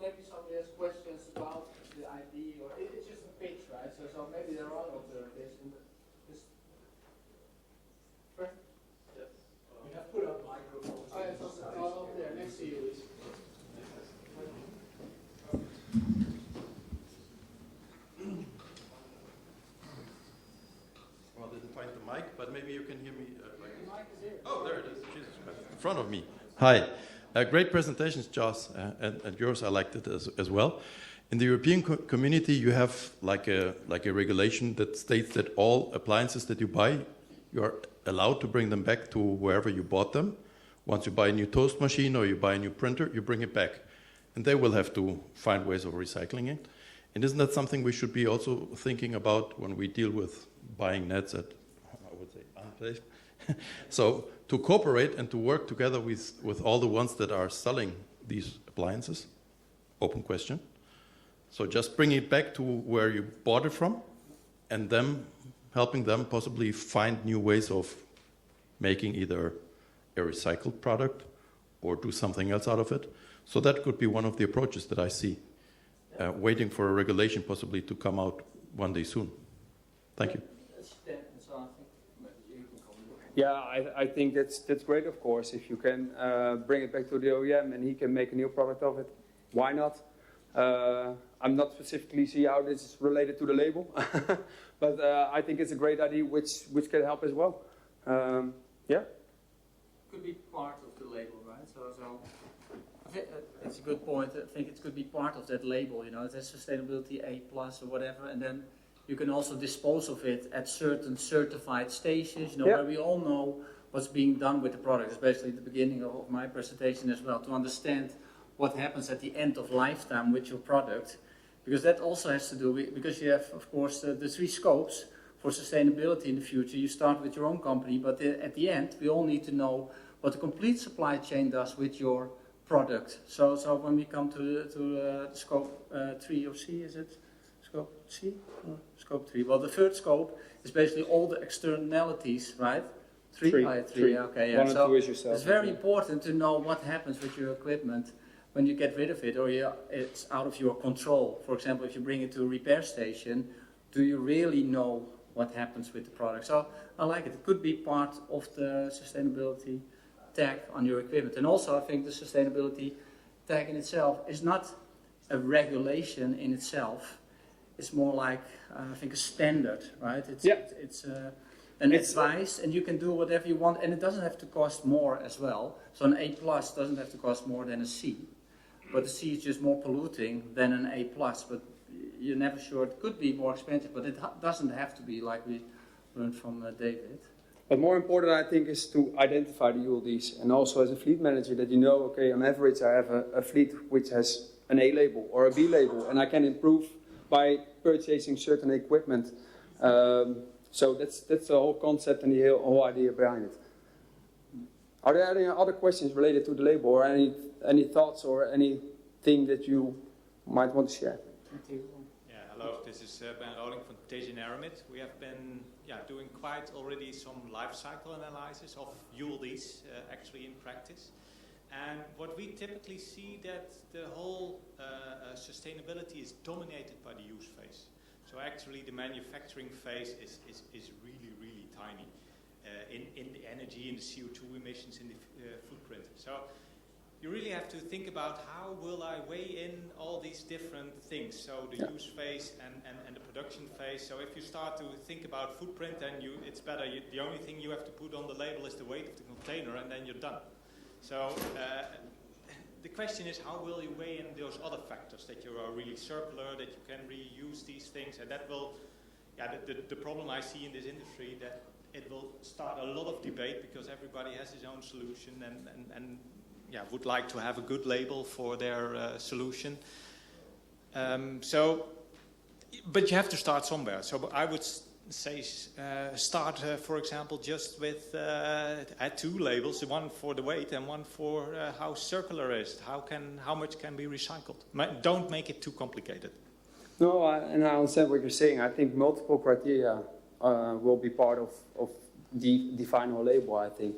Maybe somebody has questions about the ID, or it's just a pitch, right? So maybe there are alternatives. Yes. We have put up microphones. Oh, it's over there, next to you. Well, I didn't find the mic, but maybe you can hear me. The mic is here. Oh, there it is. Jesus Christ. In front of me. Hi. Great presentations, Jos, and yours. I liked it as well. In the European community, you have like a regulation that states that all appliances that you buy, you are allowed to bring them back to wherever you bought them. Once you buy a new toast machine or you buy a new printer, you bring it back. And they will have to find ways of recycling it. And isn't that something we should be also thinking about when we deal with buying nets at, I would say, unplaced? So to cooperate and to work together with all the ones that are selling these appliances, open question. So just bring it back to where you bought it from, and them helping them possibly find new ways of making either a recycled product or do something else out of it. So that could be one of the approaches that I see. waiting for a regulation possibly to come out one day soon. Thank you. Yeah, I think that's great, of course. If you can bring it back to the OEM and he can make a new product of it, why not? I'm not specifically see how this is related to the label, but I think it's a great idea which can help as well. Yeah. Could be part of the label, right? So I think it's a good point. I think it could be part of that label, you know, it has sustainability A+ or whatever, and then you can also dispose of it at certain certified stations, you know, where we all know what's being done with the product, especially at the beginning of my presentation as well, to understand what happens at the end of lifetime with your product. Because that also has to do with, because you have, of course, the 3 scopes for sustainability in the future. You start with your own company, but at the end, we all need to know what the complete supply chain does with your product. So when we come to scope 3 or C, is it? Scope C or scope 3? Well, the third scope is basically all the externalities, right? Three. Okay, yeah. 1 and 2 So is yourself. it's very important to know what happens with your equipment when you get rid of it, or it's out of your control. For example, if you bring it to a repair station, do you really know what happens with the product? So I like it. It could be part of the sustainability tag on your equipment. And also I think the sustainability tag in itself is not a regulation in itself. It's more like, I think, a standard, right? It's an advice, and you can do whatever you want, and it doesn't have to cost more as well. So an A+ doesn't have to cost more than a C. But the C is just more polluting than an A+, but you're never sure. It could be more expensive, but it doesn't have to be, like we learned from David. But more important, I think, is to identify the ULDs, and also as a fleet manager that you know, okay, on average I have a fleet which has an A label or a B label, and I can improve by purchasing certain equipment. So that's the whole concept and the whole idea behind it. Are there any other questions related to the label, or any thoughts or anything that you might want to share? Yeah, hello, this is Ben Roling from TGN Aramid. We have been doing quite already some life cycle analysis of ULDs actually in practice. And what we typically see that the whole sustainability is dominated by the use phase. So actually the manufacturing phase is really, really tiny in the energy, in the CO2 emissions, in the footprint. So you really have to think about how will I weigh in all these different things. So the use phase and the production phase. So if you start to think about footprint, then it's better. The only thing you have to put on the label is the weight of the container, and then you're done. So the question is, how will you weigh in those other factors, that you are really circular, that you can reuse these things, and that will, the problem I see in this industry, that it will start a lot of debate because everybody has his own solution and would like to have a good label for their solution. But you have to start somewhere. So I would say start, for example, just with 2 labels, one for the weight and one for how circular is it, how much can be recycled. Don't make it too complicated. No, and I understand what you're saying. I think multiple criteria will be part of the final label, I think.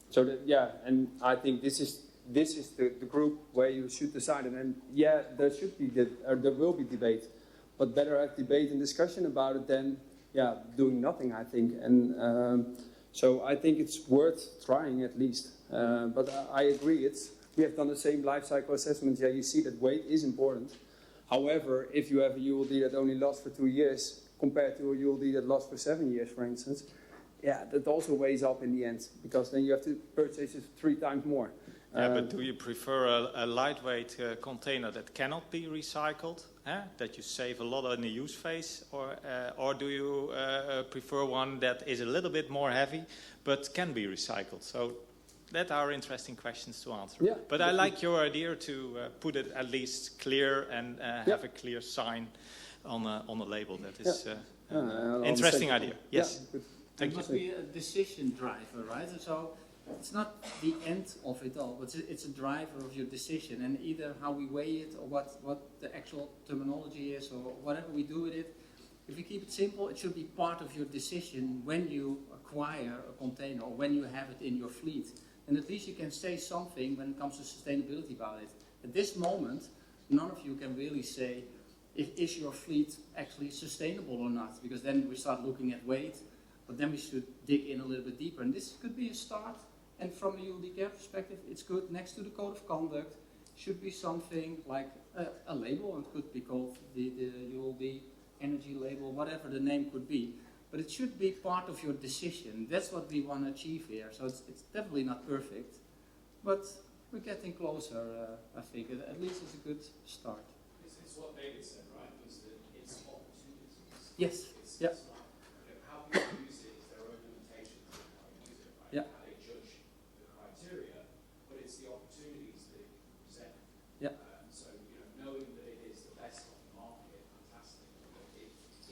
So that, and I think this is the group where you should decide, and there should be there will be debate. But better have debate and discussion about it than doing nothing, I think. And so I think it's worth trying at least. But I agree, we have done the same life cycle assessments. Yeah, you see that weight is important. However, if you have a ULD that only lasts for 2 years compared to a ULD that lasts for 7 years, for instance, that also weighs up in the end, because then you have to purchase it 3 times more. But do you prefer a lightweight container that cannot be recycled, that you save a lot in the use phase, or do you prefer one that is a little bit more heavy but can be recycled? So that are interesting questions to answer. Yeah, but I like your idea to put it at least clear and have a clear sign on the label. That is interesting idea. Yes. It must be a decision driver, right? So it's not the end of it all, but it's a driver of your decision, and either how we weigh it or what the actual terminology is or whatever we do with it. If you keep it simple, it should be part of your decision when you acquire a container or when you have it in your fleet. And at least you can say something when it comes to sustainability about it. At this moment, none of you can really say, is your fleet actually sustainable or not? Because then we start looking at weight, but then we should dig in a little bit deeper. And this could be a start. And from a ULD Care perspective, it's good. Next to the code of conduct should be something like a label. It could be called the ULD energy label, whatever the name could be. But it should be part of your decision. That's what we want to achieve here. So it's definitely not perfect, but we're getting closer, I think. At least it's a good start. It's what David said, right? Was that it's opportunities. Yes. It's Yeah. not, how people use it is their own limitations on how they use it, right? Yeah. How they judge the criteria, but it's the opportunities that it present. Yeah. So, knowing that it is the best on the market, fantastic.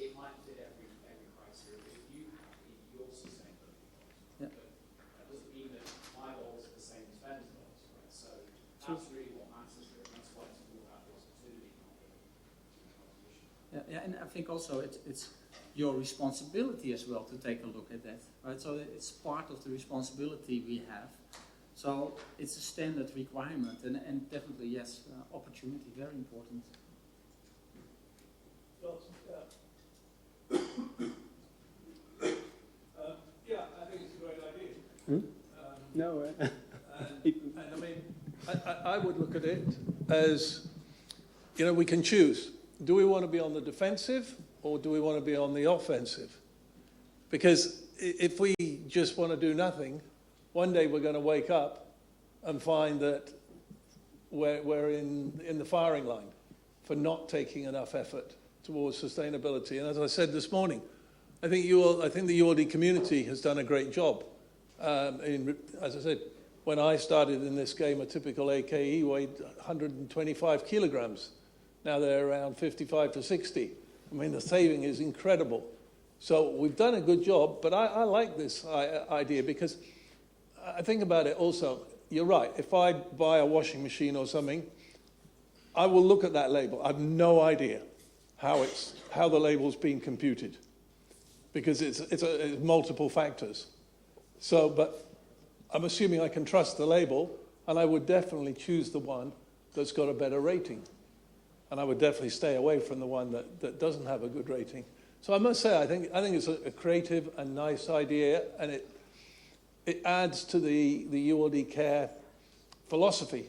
It might fit every criteria, but if you have it, you're sustainability goals. Yeah. But that doesn't mean that my goals are the same as Ben's goals, right? So that's really what matters here, and that's why it's all about the opportunity, not the competition. Yeah, and I think also it's your responsibility as well to take a look at that, right? So it's part of the responsibility we have. So it's a standard requirement, and definitely, yes, opportunity, very important. Yeah, I think it's a great idea. No, And I mean, I would look at it as, we can choose. Do we want to be on the defensive or do we want to be on the offensive? Because if we just want to do nothing, one day we're going to wake up and find that we're in the firing line for not taking enough effort towards sustainability. And as I said this morning, I think the ULD community has done a great job. As I said, when I started in this game, a typical AKE weighed 125 kilograms. Now they're around 55 to 60. I mean, the saving is incredible. So we've done a good job, but I like this idea because I think about it also. You're right. If I buy a washing machine or something, I will look at that label. I have no idea how the label's been computed because it's multiple factors. So, but I'm assuming I can trust the label, and I would definitely choose the one that's got a better rating. And I would definitely stay away from the one that doesn't have a good rating. So I must say, I think it's a creative and nice idea, and it adds to the ULD Care philosophy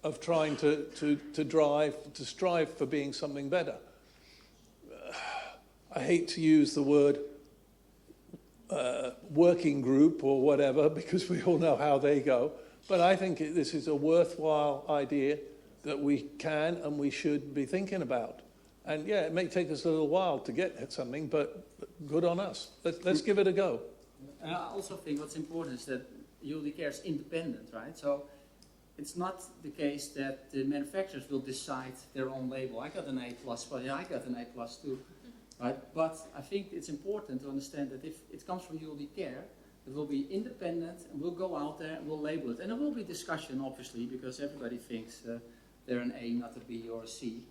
of trying to strive for being something better. I hate to use the word working group or whatever, because we all know how they go. But I think this is a worthwhile idea that we can and we should be thinking about. And yeah, it may take us a little while to get at something, but good on us. Let's give it a go. And I also think what's important is that ULD Care is independent, right? So it's not the case that the manufacturers will decide their own label. I got an A+, well, yeah, I got an A+ too, right? But I think it's important to understand that if it comes from ULD Care, it will be independent, and we'll go out there and we'll label it. And there will be discussion, obviously, because everybody thinks they're an A, not a B or a C.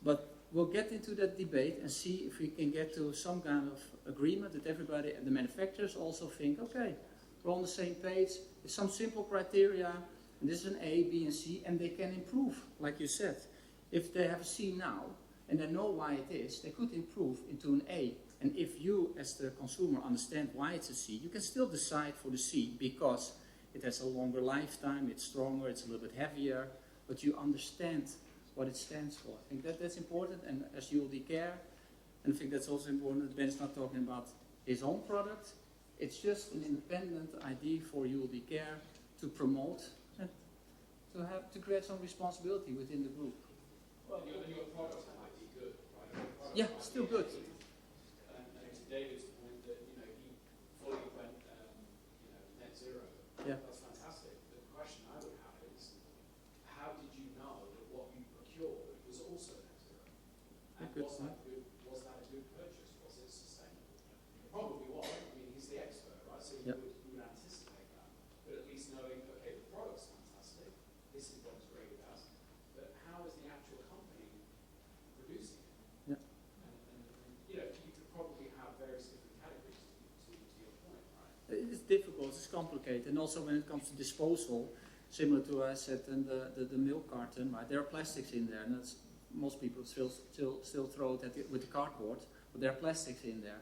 But we'll get into that debate and see if we can get to some kind of agreement that everybody and the manufacturers also think, okay, we're on the same page. There's some simple criteria, and this is an A, B, and C, and they can improve, like you said. If they have a C now, and they know why it is, they could improve into an A. And if you, as the consumer, understand why it's a C, you can still decide for the C because it has a longer lifetime, it's stronger, it's a little bit heavier, but you understand what it stands for. I think that's important, and as ULD Care, and I think that's also important that Ben's not talking about his own product. It's just an independent idea for ULD Care to promote and to create some responsibility within the group. Well, your product might be good, right? Yeah, still good. And to David's point that, he fully went, net zero. Yeah. That's fantastic. The question I would have is, how did you know that what you procured was also net zero? And was that a good purchase? Was it sustainable? It probably was. I mean, he's the expert, right? So you would anticipate that. But at least knowing, okay, the product's fantastic. This is what it's rated as. But how is the actual company producing it? Yeah. And you could probably have various different categories to your point, right? It's difficult, it's complicated, and also when it comes to disposal, similar to I said in the milk carton, right? There are plastics in there, and that's, most people still throw it with the cardboard, but there are plastics in there.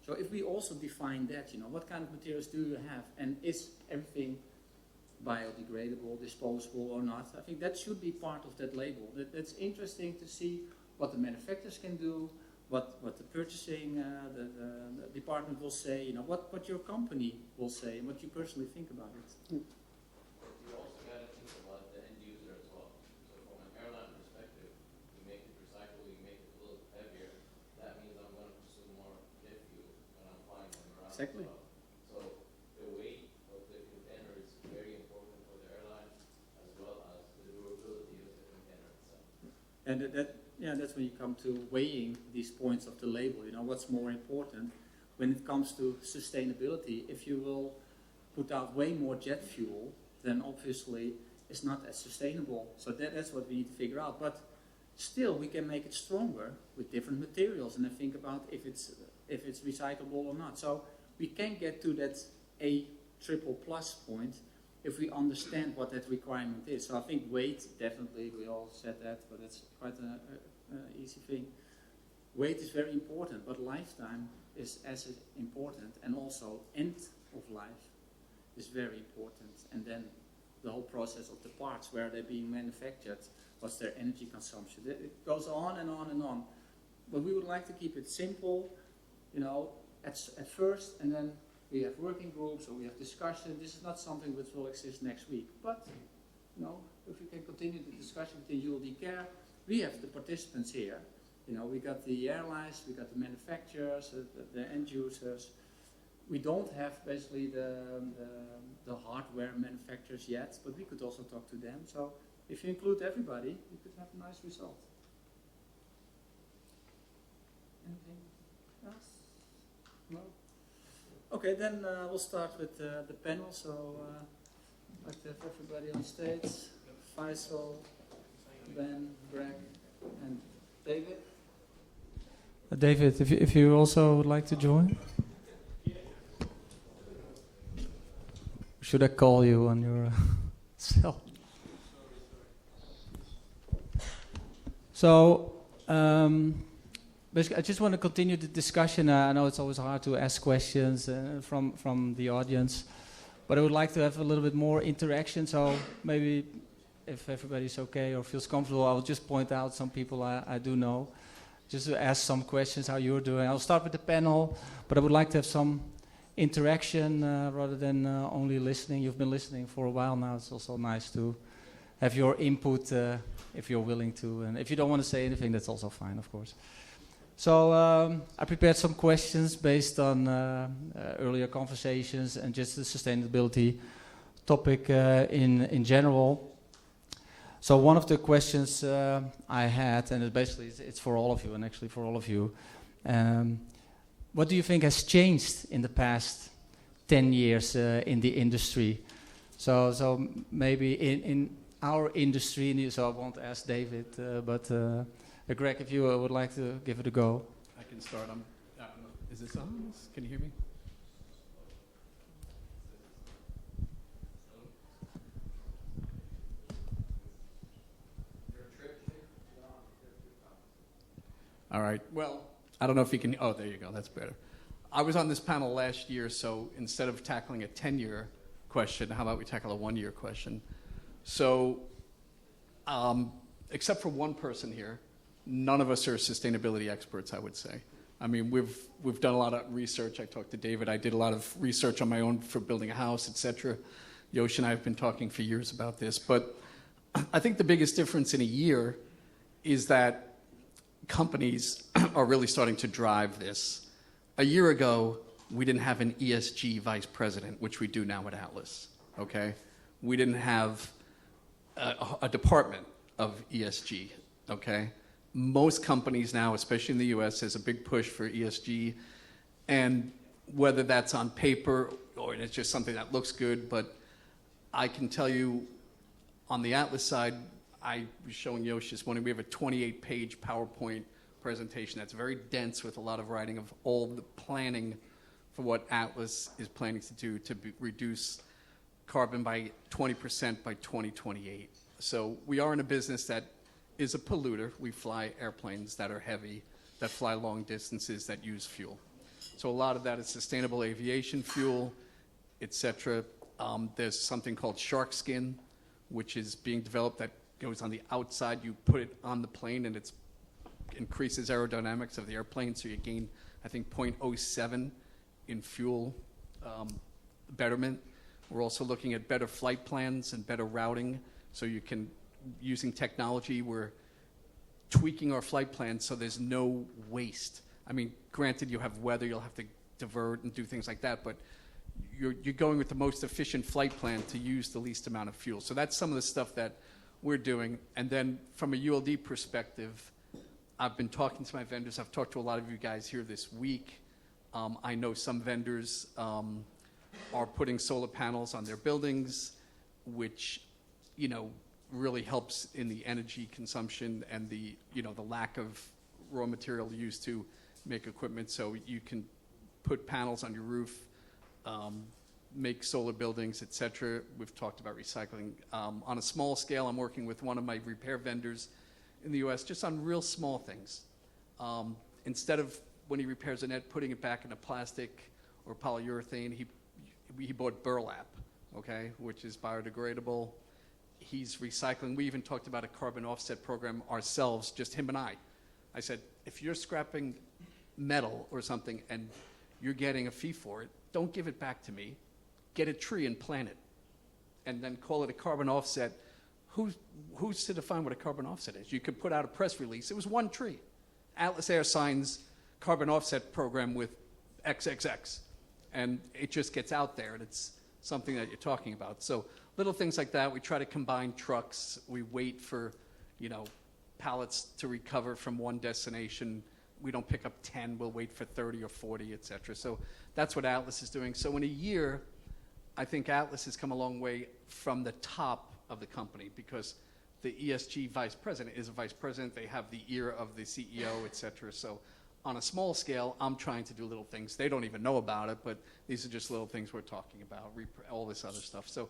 So if we also define that, what kind of materials do you have, and is everything biodegradable, disposable or not? I think that should be part of that label. That's interesting to see what the manufacturers can do, what the purchasing the department will say, what your company will say, and what you personally think about it. You also got to think about the end user as well. So from an airline perspective, you make it recyclable, you make it a little heavier. That means I'm going to consume more jet fuel when I'm flying them around. Exactly. So the weight of the container is very important for the airline, as well as the durability of the container itself. And that's when you come to weighing these points of the label. What's more important when it comes to sustainability? If you will put out way more jet fuel, then obviously it's not as sustainable. So that's what we need to figure out. But still, we can make it stronger with different materials, and then think about if it's recyclable or not. So we can get to that A triple plus point if we understand what that requirement is. So I think weight, definitely, we all said that, but it's quite an easy thing. Weight is very important, but lifetime is as important, and also end of life is very important. And then the whole process of the parts, where they're being manufactured, what's their energy consumption. It goes on and on and on. But we would like to keep it simple, at first, and then we have working groups, or we have discussion. This is not something which will exist next week. But, if we can continue the discussion within ULD Care, we have the participants here. We got the airlines, we got the manufacturers, the end users. We don't have basically the hardware manufacturers yet, but we could also talk to them. So if you include everybody, you could have a nice result. Anything else? No? Okay, then we'll start with the panel. So I'd like to have everybody on stage. Faisal, Ben, Greg, and David. David, if you also would like to join. Should I call you on your cell? So, basically, I just want to continue the discussion. I know it's always hard to ask questions from the audience, but I would like to have a little bit more interaction. So maybe, if everybody's okay or feels comfortable, I'll just point out some people I do know, just to ask some questions, how you're doing. I'll start with the panel, but I would like to have some interaction rather than only listening. You've been listening for a while now. It's also nice to have your input if you're willing to. And if you don't want to say anything, that's also fine, of course. So I prepared some questions based on earlier conversations and just the sustainability topic in general. So one of the questions I had, and it's for all of you, and actually for all of you, what do you think has changed in the past 10 years in the industry? So maybe in our industry, so I won't ask David, but Greg, if you would like to give it a go. I can start. I don't know. Is this on? Can you hear me? All right. Well, I don't know if you can. Oh, there you go. That's better. I was on this panel last year, so instead of tackling a 10-year question, how about we tackle a 1-year question? So, except for one person here, none of us are sustainability experts, I would say. I mean, we've done a lot of research. I talked to David. I did a lot of research on my own for building a house, etc. Yoshi and I have been talking for years about this. But I think the biggest difference in a year is that companies are really starting to drive this. A year ago, we didn't have an ESG vice president, which we do now at Atlas, okay? We didn't have a department of ESG, okay? Most companies now, especially in the US, there's a big push for ESG, and whether that's on paper or it's just something that looks good, but I can tell you on the Atlas side, I was showing Yoshi this morning, we have a 28-page PowerPoint presentation that's very dense with a lot of writing of all the planning for what Atlas is planning to do to reduce carbon by 20% by 2028. So we are in a business that is a polluter. We fly airplanes that are heavy, that fly long distances, that use fuel. So a lot of that is sustainable aviation fuel, etc. There's something called shark skin, which is being developed that goes on the outside. You put it on the plane, and it increases aerodynamics of the airplane, so you gain, I think, 0.07 in fuel betterment. We're also looking at better flight plans and better routing, so you can, using technology, we're tweaking our flight plans so there's no waste. I mean, granted, you have weather, you'll have to divert and do things like that, but you're going with the most efficient flight plan to use the least amount of fuel. So that's some of the stuff that we're doing. And then from a ULD perspective, I've been talking to my vendors. I've talked to a lot of you guys here this week. I know some vendors are putting solar panels on their buildings, which, you know, really helps in the energy consumption and the, you know, the lack of raw material used to make equipment. So you can put panels on your roof, make solar buildings, etc. We've talked about recycling. On a small scale, I'm working with one of my repair vendors in the US just on real small things. Instead of, when he repairs a net, putting it back in a plastic or polyurethane, he bought burlap, okay, which is biodegradable. He's recycling. We even talked about a carbon offset program ourselves, just him and I. I said, if you're scrapping metal or something and you're getting a fee for it, don't give it back to me. Get a tree and plant it, and then call it a carbon offset. Who's to define what a carbon offset is? You could put out a press release. It was one tree. Atlas Air signs carbon offset program with XXX, and it just gets out there, and it's something that you're talking about. So little things like that. We try to combine trucks. We wait for, you know, pallets to recover from one destination. We don't pick up 10. We'll wait for 30 or 40, et cetera. So that's what Atlas is doing. So in a year, I think Atlas has come a long way from the top of the company, because the ESG vice president is a vice president. They have the ear of the CEO, et cetera. So on a small scale, I'm trying to do little things. They don't even know about it, but these are just little things we're talking about, all this other stuff. So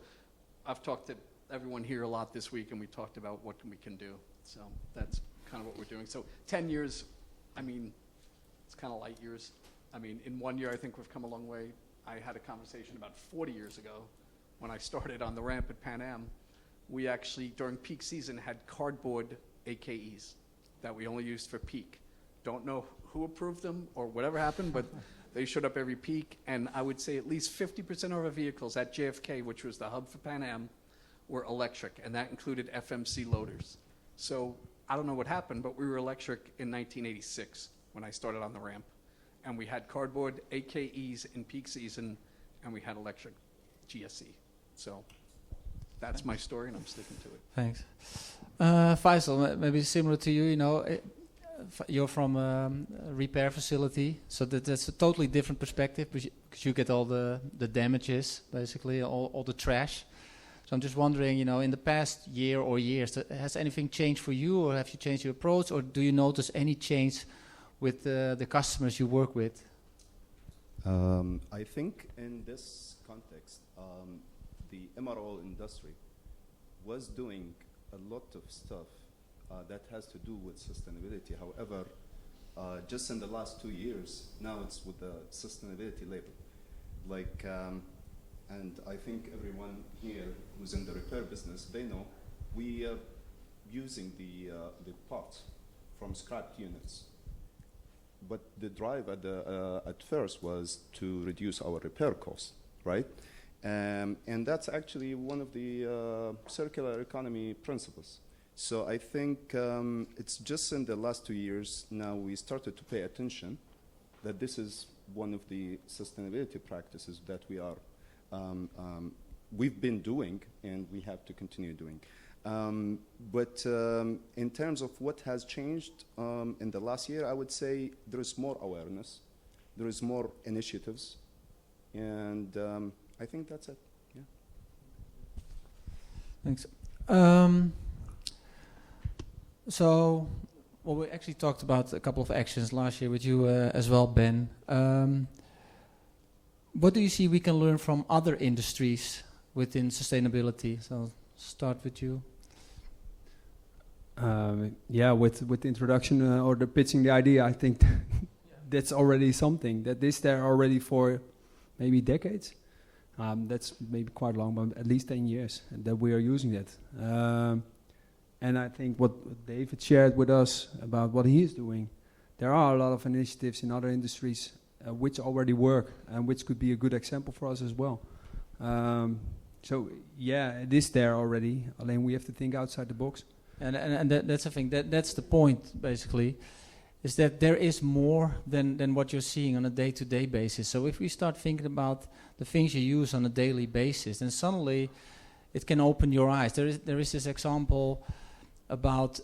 I've talked to everyone here a lot this week, and we talked about what we can do. So that's kind of what we're doing. So 10 years, I mean, it's kind of light years. I mean, in 1 year, I think we've come a long way. I had a conversation about 40 years ago when I started on the ramp at Pan Am. We actually, during peak season, had cardboard AKEs that we only used for peak. Don't know who approved them or whatever happened, but they showed up every peak. And I would say at least 50% of our vehicles at JFK, which was the hub for Pan Am, were electric, and that included FMC loaders. So I don't know what happened, but we were electric in 1986 when I started on the ramp. And we had cardboard AKEs in peak season, and we had electric GSE. So that's my story, and I'm sticking to it. Thanks. Faisal, maybe similar to you, you know, you're from a repair facility, so that's a totally different perspective, because you get all the damages, basically, all the trash. So I'm just wondering, you know, in the past year or years, has anything changed for you, or have you changed your approach, or do you notice any change with the customers you work with? I think in this context, the MRO industry was doing a lot of stuff that has to do with sustainability. However, just in the last 2 years, now it's with the sustainability label. Like, and I think everyone here who's in the repair business, they know we are using the parts from scrapped units. But the drive at first was to reduce our repair costs, right? And that's actually one of the circular economy principles. So I think it's just in the last 2 years now we started to pay attention that this is one of the sustainability practices that we've been doing and we have to continue doing. But in terms of what has changed in the last year, I would say there is more awareness, there is more initiatives, and I think that's it. Yeah. Thanks. So, well, we actually talked about a couple of actions last year with you as well, Ben. What do you see we can learn from other industries within sustainability. So start with you. Yeah, with the introduction or the pitching the idea, I think that's already something that is there already for maybe decades. That's maybe quite long, but at least 10 years that we are using that. And I think what David shared with us about what he is doing, there are a lot of initiatives in other industries which already work and which could be a good example for us as well. So yeah, it is there already. Alleen we have to think outside the box. And that's the thing. That's the point, basically, is that there is more than what you're seeing on a day-to-day basis. So if we start thinking about the things you use on a daily basis, then suddenly it can open your eyes. There is this example about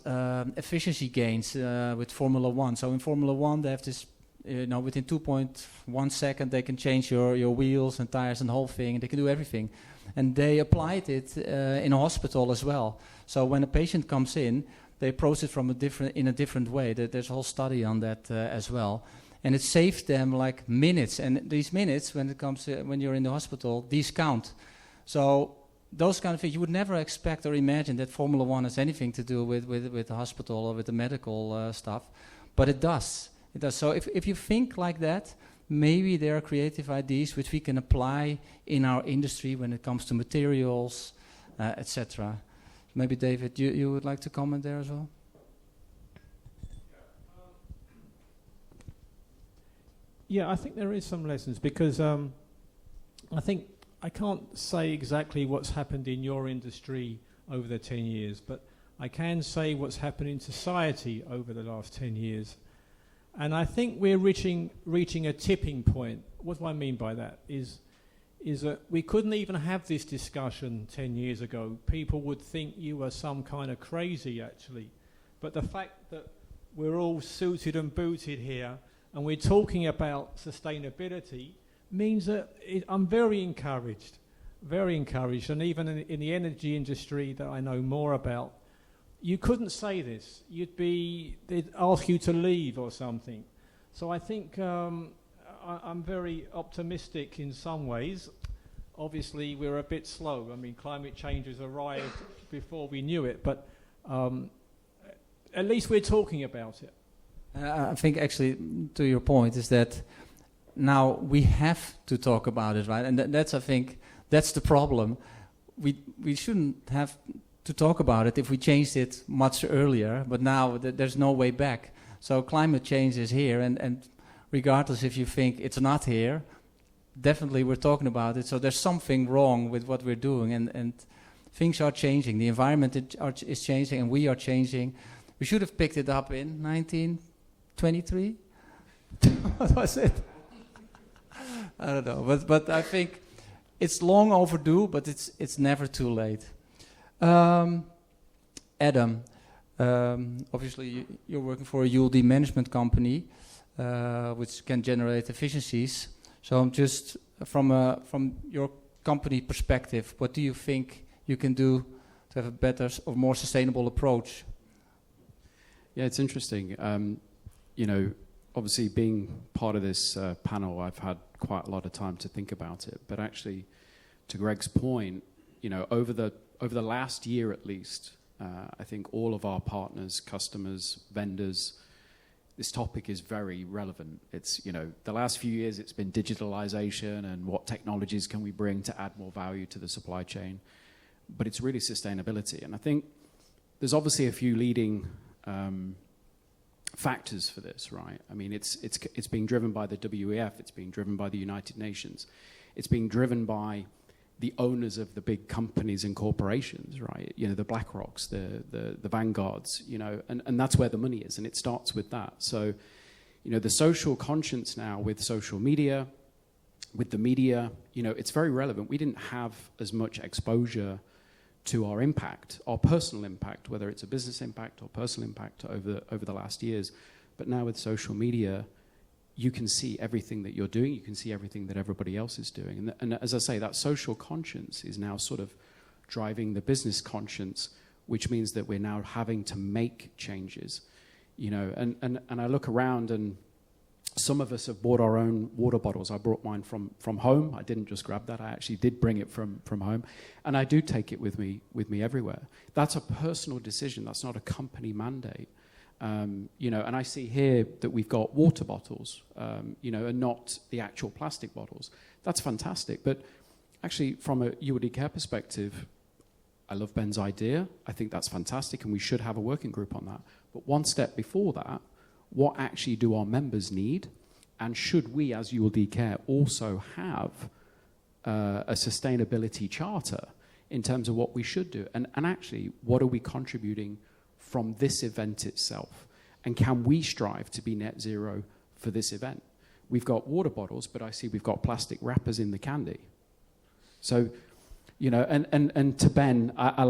efficiency gains with Formula One. So in Formula One, they have this, within 2.1 seconds, they can change your wheels and tires and the whole thing. They can do everything. And they applied it in a hospital as well. So when a patient comes in, they approach it in a different way. There's a whole study on that as well. And it saved them like minutes. And these minutes, when it comes when you're in the hospital, these count. So those kind of things, you would never expect or imagine that Formula One has anything to do with the hospital or with the medical stuff. But it does. It does. So if you think like that, maybe there are creative ideas which we can apply in our industry when it comes to materials, etc. Maybe David, you would like to comment there as well? Yeah, I think there is some lessons because I think I can't say exactly what's happened in your industry over the 10 years, but I can say what's happened in society over the last 10 years. And I think we're reaching a tipping point. What do I mean by that? Is that we couldn't even have this discussion 10 years ago. People would think you were some kind of crazy, actually. But the fact that we're all suited and booted here and we're talking about sustainability means that I'm very encouraged. And even in the energy industry that I know more about, you couldn't say this. They'd ask you to leave or something. So I think I'm very optimistic in some ways. Obviously, we're a bit slow. I mean, climate change has arrived before we knew it, but at least we're talking about it. I think actually, to your point, is that now we have to talk about it, right? And that's, I think, that's the problem. We shouldn't have to talk about it if we changed it much earlier, but now there's no way back. So climate change is here, and regardless if you think it's not here, definitely we're talking about it. So there's something wrong with what we're doing, and things are changing. The environment is changing, and we are changing. We should have picked it up in 1923. What was it? I don't know, but I think it's long overdue, but it's never too late. Adam, obviously you're working for a ULD management company, which can generate efficiencies. So I'm just from your company perspective, what do you think you can do to have a better or more sustainable approach? Yeah, it's interesting. Obviously being part of this panel, I've had quite a lot of time to think about it. But actually, to Greg's point, over the last year at least, I think all of our partners, customers, vendors, this topic is very relevant. It's, the last few years it's been digitalization and what technologies can we bring to add more value to the supply chain. But it's really sustainability. And I think there's obviously a few leading factors for this, right? I mean, it's being driven by the WEF, it's being driven by the United Nations, it's being driven by the owners of the big companies and corporations, right? The BlackRocks, the Vanguards, and that's where the money is, and it starts with that. So, the social conscience now with social media, with the media, it's very relevant. We didn't have as much exposure to our impact, our personal impact, whether it's a business impact or personal impact over the last years. But now with social media, you can see everything that you're doing, you can see everything that everybody else is doing. And as I say, that social conscience is now sort of driving the business conscience, which means that we're now having to make changes. And I look around and some of us have bought our own water bottles. I brought mine from home. I didn't just grab that. I actually did bring it from home. And I do take it with me everywhere. That's a personal decision. That's not a company mandate. You know, and I see here that we've got water bottles, you know, and not the actual plastic bottles. That's fantastic. But actually, from a ULD Care perspective, I love Ben's idea. I think that's fantastic, and we should have a working group on that. But one step before that, what actually do our members need? And should we, as ULD Care, also have a sustainability charter in terms of what we should do? And actually, what are we contributing from this event itself? And can we strive to be net zero for this event? We've got water bottles, but I see we've got plastic wrappers in the candy. So, you know, and to Ben, I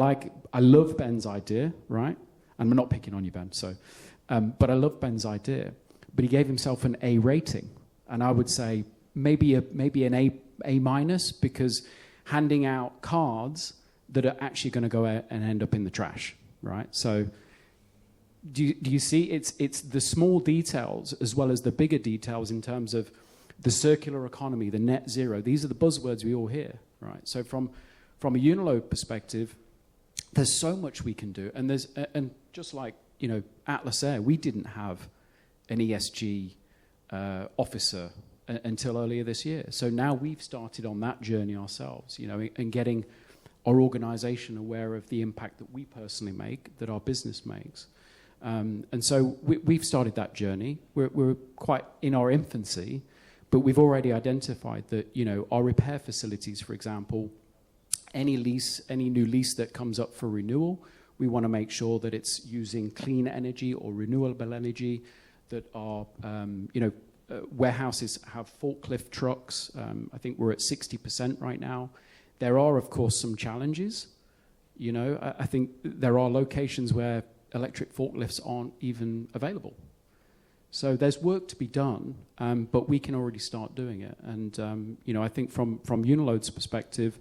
love Ben's idea, right? And we're not picking on you, Ben, so, but I love Ben's idea. But he gave himself an A rating. And I would say maybe an A minus, because handing out cards that are actually going to go and end up in the trash, right? So do you see it's the small details as well as the bigger details in terms of the circular economy, the net zero. These are the buzzwords we all hear, right? So from a Unilode perspective, there's so much we can do. And just like, you know, Atlas Air, we didn't have an ESG officer until earlier this year. So now we've started on that journey ourselves, you know, and getting our organization aware of the impact that we personally make, that our business makes. And so we've started that journey. We're quite in our infancy, but we've already identified that, you know, our repair facilities, for example, any new lease that comes up for renewal, we want to make sure that it's using clean energy or renewable energy, that our, you know, warehouses have forklift trucks. I think we're at 60% right now. There are, of course, some challenges. You know, I think there are locations where electric forklifts aren't even available. So there's work to be done, but we can already start doing it. And, you know, I think from Unilode's perspective,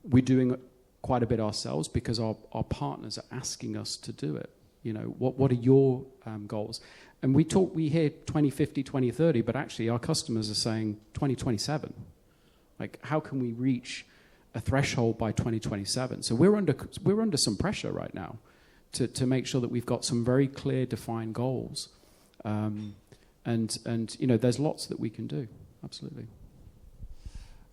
we're doing quite a bit ourselves because our partners are asking us to do it. You know, what are your goals? And we hear 2050, 2030, but actually our customers are saying 2027. Like, how can we reach a threshold by 2027? So we're under some pressure right now to make sure that we've got some very clear, defined goals. And you know, there's lots that we can do. Absolutely.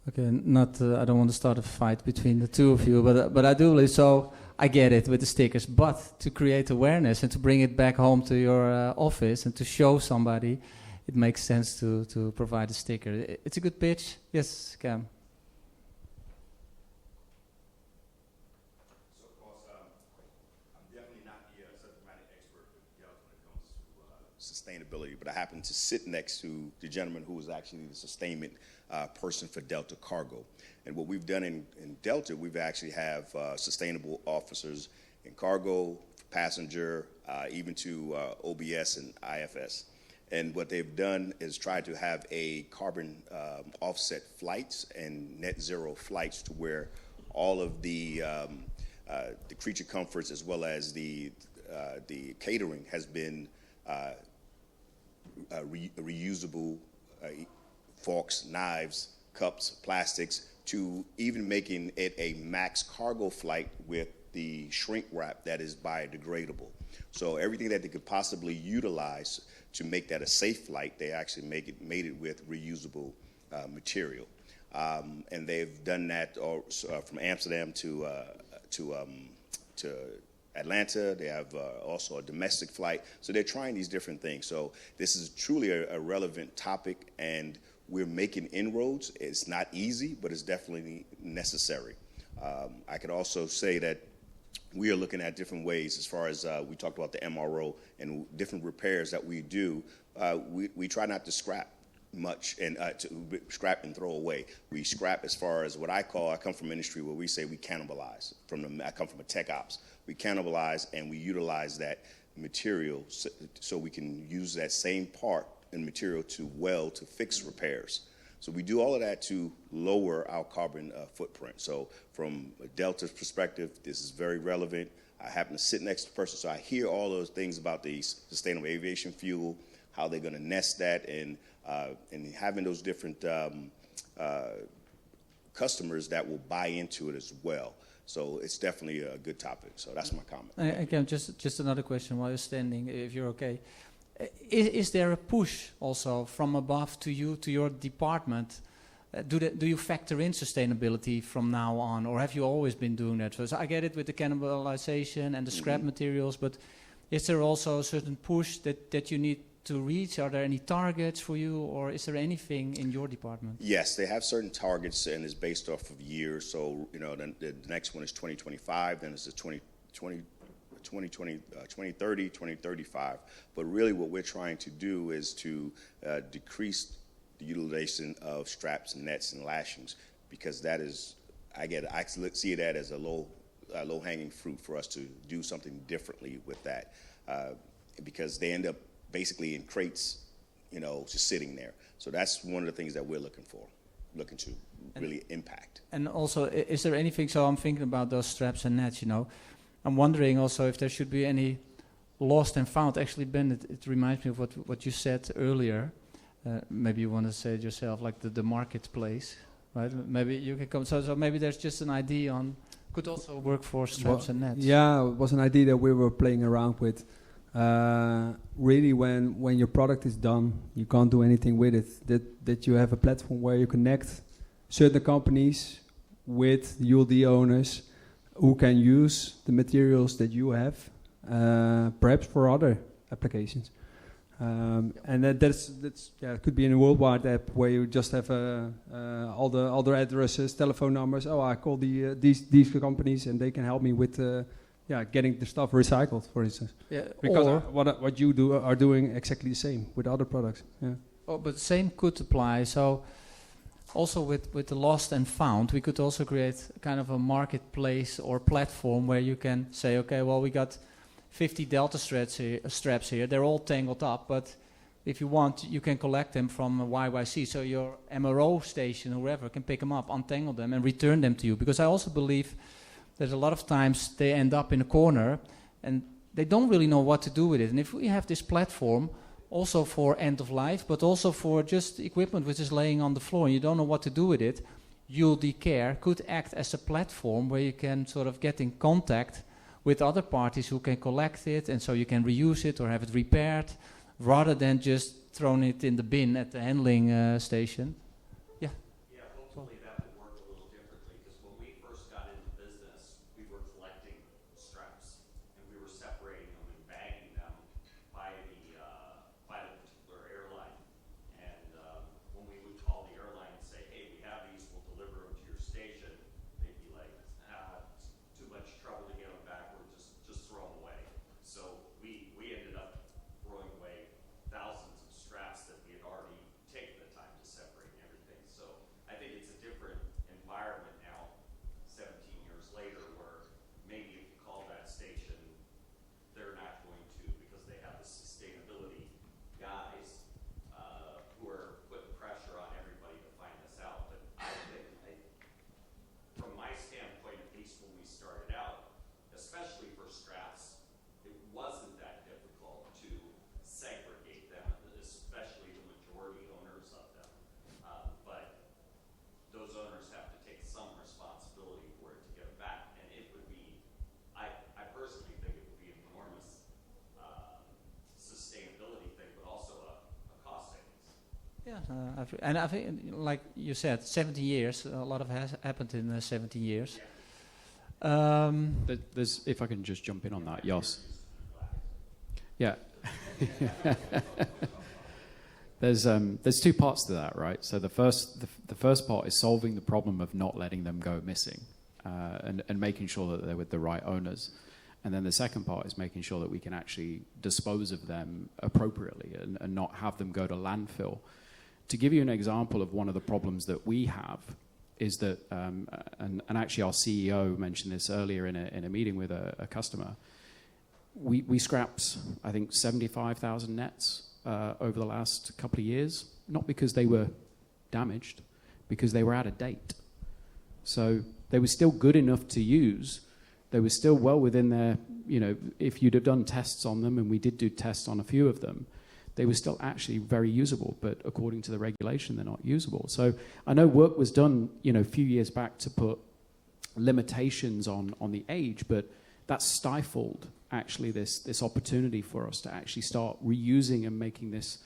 Okay, I don't want to start a fight between the two of you, but I do believe so. I get it with the stickers, but to create awareness and to bring it back home to your office and to show somebody, it makes sense to provide a sticker. It's a good pitch. Yes, Cam. So, of course, I'm definitely not the subject matter expert with Delta when it comes to sustainability, but I happen to sit next to the gentleman who is actually the sustainment person for Delta Cargo. And what we've done in Delta, we've actually have sustainable officers in cargo, passenger, even to OBS and IFS. And what they've done is try to have a carbon offset flights and net zero flights to where all of the creature comforts as well as the catering has been reusable, forks, knives, cups, plastics, to even making it a max cargo flight with the shrink wrap that is biodegradable. So everything that they could possibly utilize to make that a safe flight, they actually made it with reusable material. And they've done that from Amsterdam to Atlanta. They have also a domestic flight. So they're trying these different things. So this is truly a relevant topic, and we're making inroads. It's not easy, but it's definitely necessary. I could also say that we are looking at different ways as far as we talked about the MRO and different repairs that we do. We try not to scrap much and to scrap and throw away. We scrap as far as what I come from industry where we say we cannibalize. I come from a tech ops. We cannibalize and we utilize that material so we can use that same part and material to fix repairs. So we do all of that to lower our carbon footprint. So from Delta's perspective, this is very relevant. I happen to sit next to the person, so I hear all those things about the sustainable aviation fuel, how they're going to nest that, and having those different customers that will buy into it as well. So it's definitely a good topic. So that's my comment. Again, just another question while you're standing, if you're okay. Is there a push also from above to you, to your department? Do you factor in sustainability from now on, or have you always been doing that? So I get it with the cannibalization and the scrap materials, but is there also a certain push that you need to reach? Are there any targets for you, or is there anything in your department? Yes, they have certain targets, and it's based off of years. So, you know, the next one is 2025, then it's the 2030, 2035. But really what we're trying to do is to decrease the utilization of straps and nets and lashings, because that is, I see it as a low-hanging fruit for us to do something differently with that, because they end up basically in crates, you know, just sitting there. So that's one of the things that we're looking to really impact. And also, is there anything, so I'm thinking about those straps and nets, you know. I'm wondering also if there should be any lost and found. Actually, Ben, it reminds me of what you said earlier. Maybe you want to say it yourself, like the marketplace, right? Maybe you can come, so maybe there's just an idea on, could also work for straps and nets. Yeah, it was an idea that we were playing around with. Really, when your product is done, you can't do anything with it. That you have a platform where you connect certain companies with ULD owners who can use the materials that you have, perhaps for other applications. And that's it could be in a worldwide app where you just have all the addresses, telephone numbers. Oh, I call these companies and they can help me with getting the stuff recycled, for instance. Yeah, because what you are doing exactly the same with other products. Yeah. Oh, but same could apply. So also with the lost and found, we could also create kind of a marketplace or platform where you can say, okay, well, we got 50 Delta straps here. They're all tangled up, but if you want, you can collect them from YYC. So your MRO station, whoever, can pick them up, untangle them, and return them to you. Because I also believe that a lot of times they end up in a corner and they don't really know what to do with it. And if we have this platform also for end of life, but also for just equipment which is laying on the floor and you don't know what to do with it, ULD Care could act as a platform where you can sort of get in contact with other parties who can collect it, and so you can reuse it or have it repaired, rather than just throwing it in the bin at the handling station. Yeah. Yeah, hopefully that would work a little differently, because when we first got into business, we were collecting straps, and we were separating them and bagging them by the particular airline. And when we would call the airline and say, hey, we have these, we'll deliver them to your station, they'd be like, it's too much trouble to get them back, we're just throw them away. So we ended up throwing away thousands of straps that we had already taken the time to separate and everything. So I think it's a different environment now, 17 years later, where maybe if you call that station, they're not going to, because they have the sustainability guys who are putting pressure on everybody to find this out. But I think, from my standpoint, at least when we started out, especially for straps, it wasn't that difficult to segregate them, especially the majority owners of them. But those owners have to take some responsibility for it to get them back. And it would be, I personally think it would be an enormous sustainability thing, but also a cost savings. Yeah, and I think, like you said, 17 years, a lot of has happened in 17 years. There's, if I can just jump in on that, Jos. Yeah. There's two parts to that, right? So the first part is solving the problem of not letting them go missing, and making sure that they're with the right owners. And then the second part is making sure that we can actually dispose of them appropriately and not have them go to landfill. To give you an example of one of the problems that we have is that, and actually our CEO mentioned this earlier in a meeting with a customer, we scrapped, I think, 75,000 nets over the last couple of years, not because they were damaged, because they were out of date. So they were still good enough to use. They were still well within their, if you'd have done tests on them, and we did do tests on a few of them, they were still actually very usable, but according to the regulation, they're not usable. So I know work was done, a few years back to put limitations on the age, but that stifled actually this opportunity for us to actually start reusing and making this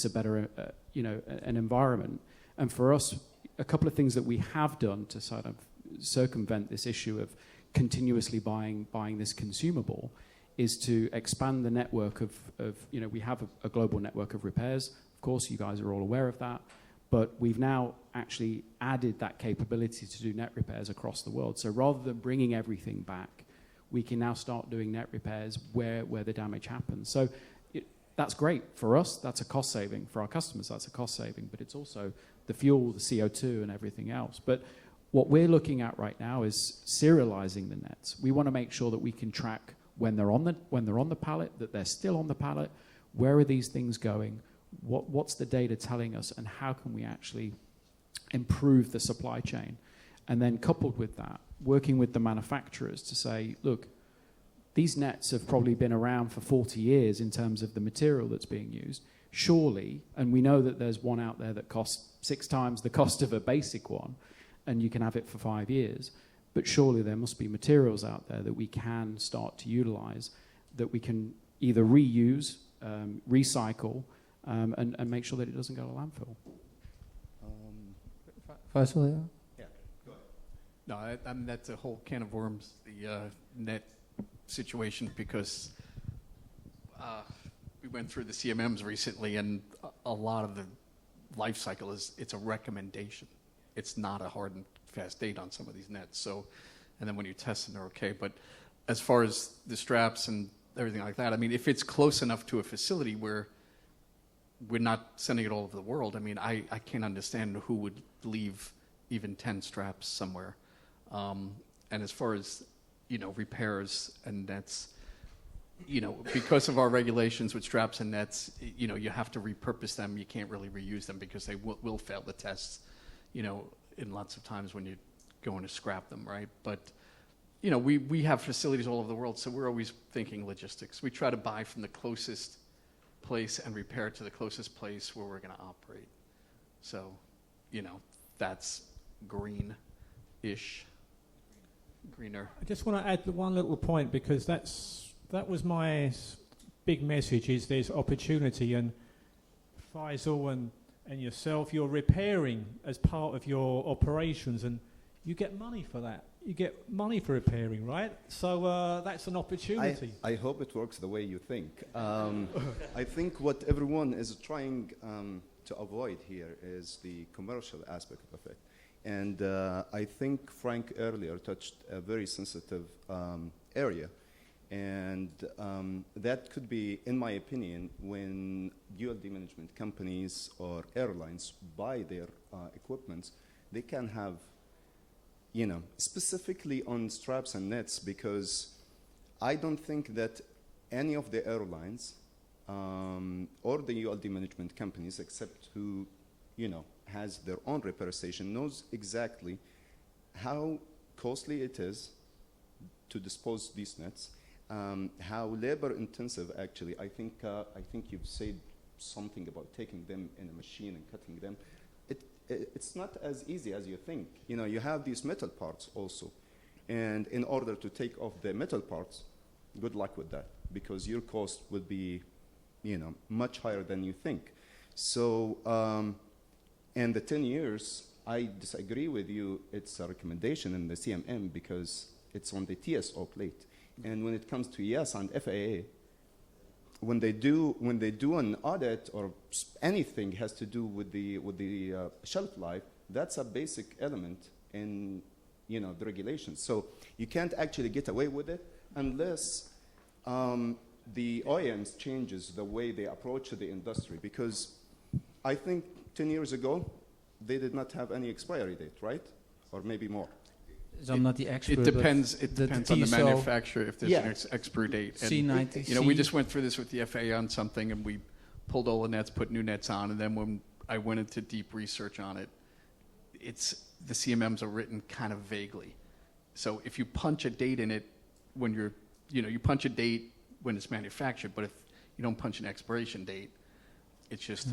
a better, an environment. And for us, a couple of things that we have done to sort of circumvent this issue of continuously buying this consumable is to expand the network of we have a global network of repairs. Of course, you guys are all aware of that. But we've now actually added that capability to do net repairs across the world. So rather than bringing everything back, we can now start doing net repairs where the damage happens. So that's great for us. That's a cost saving. For our customers, that's a cost saving. But it's also the fuel, the CO2, and everything else. But what we're looking at right now is serializing the nets. We want to make sure that we can track when they're on the pallet, that they're still on the pallet. Where are these things going? What's the data telling us, and how can we actually improve the supply chain? And then coupled with that, working with the manufacturers to say, look, these nets have probably been around for 40 years in terms of the material that's being used. Surely, and we know that there's one out there that costs 6 times the cost of a basic one, and you can have it for 5 years. But surely there must be materials out there that we can start to utilize, that we can either reuse, recycle, and make sure that it doesn't go to landfill. Faisal, yeah? Yeah, go ahead. No, I mean, that's a whole can of worms, the net situation, because we went through the CMMs recently, and a lot of the life cycle it's a recommendation. It's not a hard and fast date on some of these nets. So, and then when you test them, they're okay. But as far as the straps and everything like that, I mean, if it's close enough to a facility where we're not sending it all over the world, I mean, I can't understand who would leave even 10 straps somewhere. And as far as, repairs and nets, because of our regulations with straps and nets, you have to repurpose them. You can't really reuse them because they will fail the tests, in lots of times when you're going to scrap them, right? But, we have facilities all over the world, so we're always thinking logistics. We try to buy from the closest place and repair to the closest place where we're going to operate. So, that's green-ish, greener. I just want to add one little point, because that was my big message, is there's opportunity, and Faisal and yourself, you're repairing as part of your operations, and you get money for that. You get money for repairing, right? So that's an opportunity. I hope it works the way you think. I think what everyone is trying to avoid here is the commercial aspect of it. And I think Frank earlier touched a very sensitive area. And that could be, in my opinion, when ULD management companies or airlines buy their equipment, they can have, specifically on straps and nets, because I don't think that any of the airlines or the ULD management companies, except who, has their own repair station, knows exactly how costly it is to dispose these nets. How labor intensive, actually. I think you've said something about taking them in a machine and cutting them. It's not as easy as you think. You have these metal parts also. And in order to take off the metal parts, good luck with that, because your cost would be, much higher than you think. So, in the 10 years, I disagree with you. It's a recommendation in the CMM because it's on the TSO plate. And when it comes to EASA and FAA, when they do an audit or anything has to do with the shelf life, that's a basic element in the regulations. So you can't actually get away with it unless the OEMs changes the way they approach the industry. Because I think 10 years ago they did not have any expiry date, right? Or maybe more. So I'm not the expert. It depends. It the depends on the TSO manufacturer if there's an expiry date. C90. We just went through this with the FAA on something, and we pulled all the nets, put new nets on, and then when I went into deep research on it, the CMMs are written kind of vaguely. So if you punch a date in it when you punch a date when it's manufactured, but if you don't punch an expiration date, It's just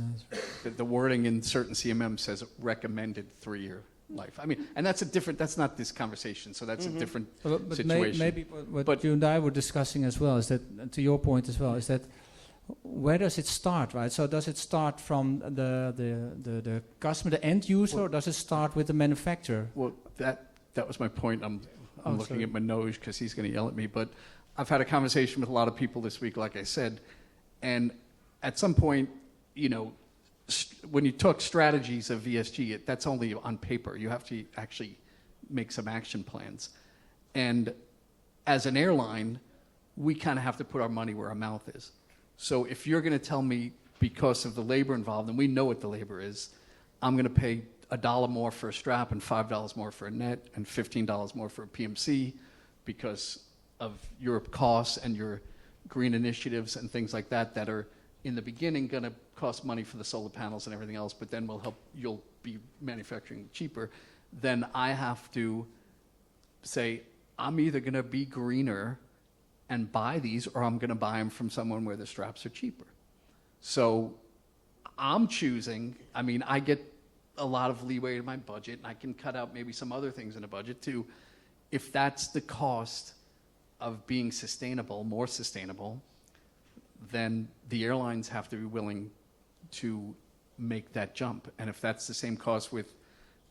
the wording in certain CMM says recommended 3-year life. I mean, and that's not this conversation, so that's a different But situation. maybe what you and I were discussing as well is that, to your point as well, is that where does it start, right? So does it start from the customer, the end user, or does it start with the manufacturer? Well, that was my point. I'm looking at Manoj because he's going to yell at me. But I've had a conversation with a lot of people this week, like I said, and at some point, you know, when you talk strategies of ESG, that's only on paper. You have to actually make some action plans. And as an airline, we kind of have to put our money where our mouth is. So if you're going to tell me because of the labor involved, and we know what the labor is, I'm going to pay $1 more for a strap and $5 more for a net and $15 more for a PMC because of your costs and your green initiatives and things like that that are in the beginning going to cost money for the solar panels and everything else, but then you'll be manufacturing cheaper, then I have to say, I'm either going to be greener and buy these, or I'm going to buy them from someone where the straps are cheaper. So I'm choosing, I mean, I get a lot of leeway in my budget, and I can cut out maybe some other things in the budget too. If that's the cost of being sustainable, more sustainable, then the airlines have to be willing to make that jump. And if that's the same cost with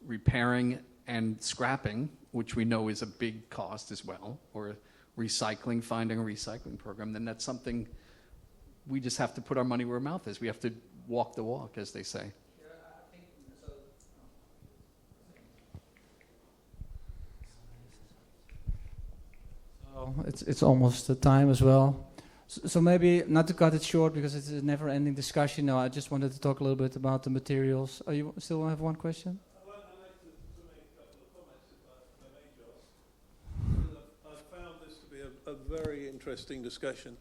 repairing and scrapping, which we know is a big cost as well, or recycling, finding a recycling program, then that's something we just have to put our money where our mouth is. We have to walk the walk, as they say. So it's almost the time as well. So maybe, not to cut it short, because it's a never-ending discussion now, I just wanted to talk a little bit about the materials. Oh, you still have one question? Well, I'd like to make a couple of comments, if I may, Joss. I've found this to be a very interesting discussion.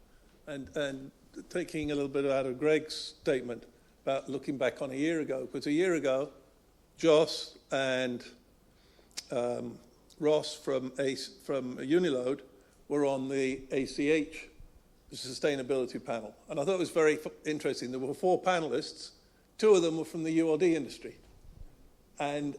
And taking a little bit out of Greg's statement about looking back on a year ago, because a year ago, Joss and Ross from Uniload were on the ACH, the sustainability panel. And I thought it was very interesting. There were 4 panelists. 2 of them were from the ULD industry. And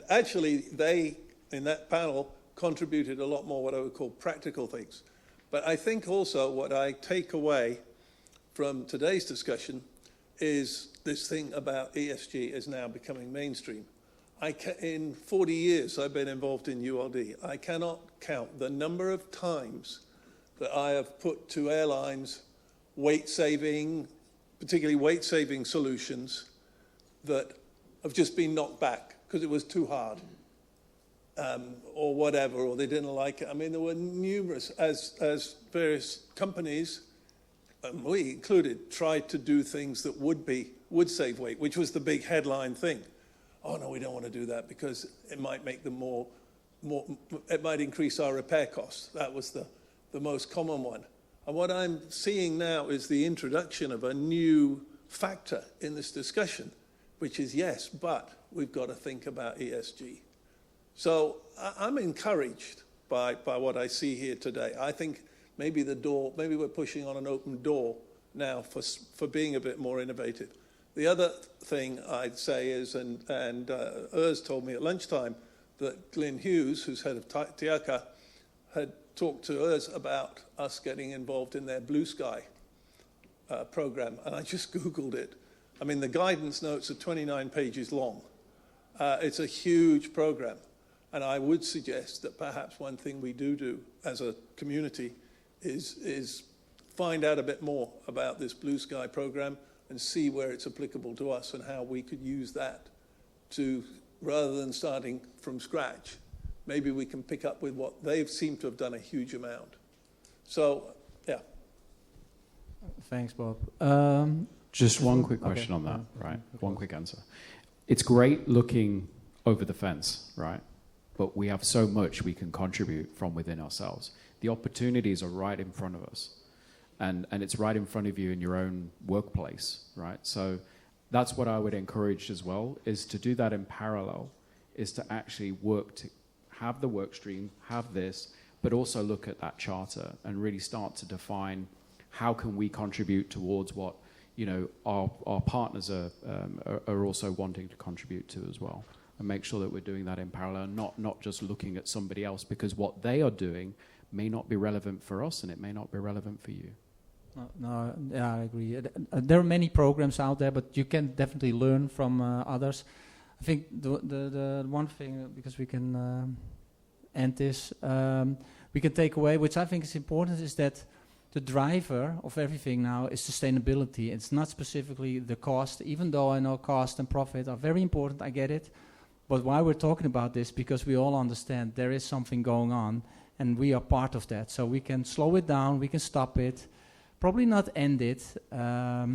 actually, they, in that panel, contributed a lot more what I would call practical things. But I think also what I take away from today's discussion is this thing about ESG is now becoming mainstream. In 40 years I've been involved in ULD, I cannot count the number of times that I have put to airlines weight-saving, particularly weight-saving solutions that have just been knocked back because it was too hard, or whatever, or they didn't like it. I mean, there were numerous, as various companies, we included, tried to do things that would save weight, which was the big headline thing. Oh no, we don't want to do that because it might make them more it might increase our repair costs. That was the most common one. And what I'm seeing now is the introduction of a new factor in this discussion, which is yes, but we've got to think about ESG. So I'm encouraged by what I see here today. I think maybe we're pushing on an open door now for being a bit more innovative. The other thing I'd say is, and Urs told me at lunchtime, that Glyn Hughes, who's head of Tiaka, had talked to Urs about us getting involved in their Blue Sky program. And I just Googled it. I mean, the guidance notes are 29 pages long. It's a huge program. And I would suggest that perhaps one thing we do as a community is find out a bit more about this Blue Sky program and see where it's applicable to us and how we could use that to, rather than starting from scratch, maybe we can pick up with what they've seemed to have done a huge amount. So, yeah. Thanks, Bob. Just one quick question on that, right? One quick answer. It's great looking over the fence, right? But we have so much we can contribute from within ourselves. The opportunities are right in front of us. And it's right in front of you in your own workplace, right? So that's what I would encourage as well, is to do that in parallel, is to actually work to have the work stream, have this, but also look at that charter and really start to define how can we contribute towards what, our partners are also wanting to contribute to as well, and make sure that we're doing that in parallel, not just looking at somebody else, because what they are doing may not be relevant for us and it may not be relevant for you. No, yeah, I agree. There are many programs out there, but you can definitely learn from others. I think the one thing, because we can end this, we can take away, which I think is important, is that the driver of everything now is sustainability. It's not specifically the cost, even though I know cost and profit are very important, I get it. But why we're talking about this, because we all understand there is something going on, and we are part of that. So we can slow it down, we can stop it, probably not end it, but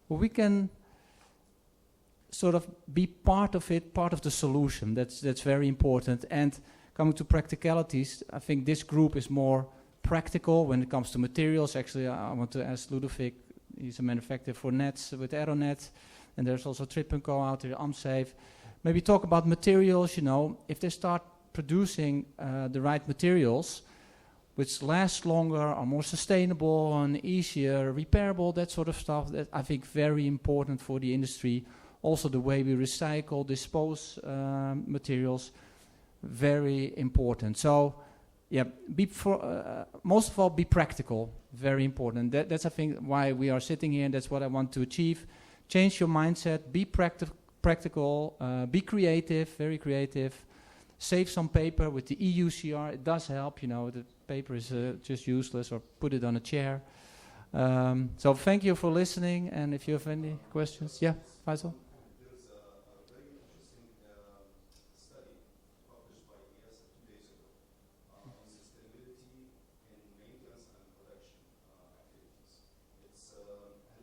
we can sort of be part of it, part of the solution. That's very important. And coming to practicalities, I think this group is more practical when it comes to materials. Actually, I want to ask Ludovic, he's a manufacturer for nets with Aeronet, and there's also Trip & Co out there, AmSafe. Maybe talk about materials, if they start producing the right materials, which last longer, are more sustainable and easier, repairable, that sort of stuff, that I think very important for the industry. Also the way we recycle, dispose materials, very important. So, yeah, most of all, be practical, very important. That's, I think, why we are sitting here, and that's what I want to achieve. Change your mindset, be practical, be creative, very creative. Save some paper with the EUCR, it does help, the paper is just useless, or put it on a chair. So thank you for listening, and if you have any questions, yeah, Faisal? There's a very interesting study published by ESA 2 days ago on sustainability in maintenance and production activities.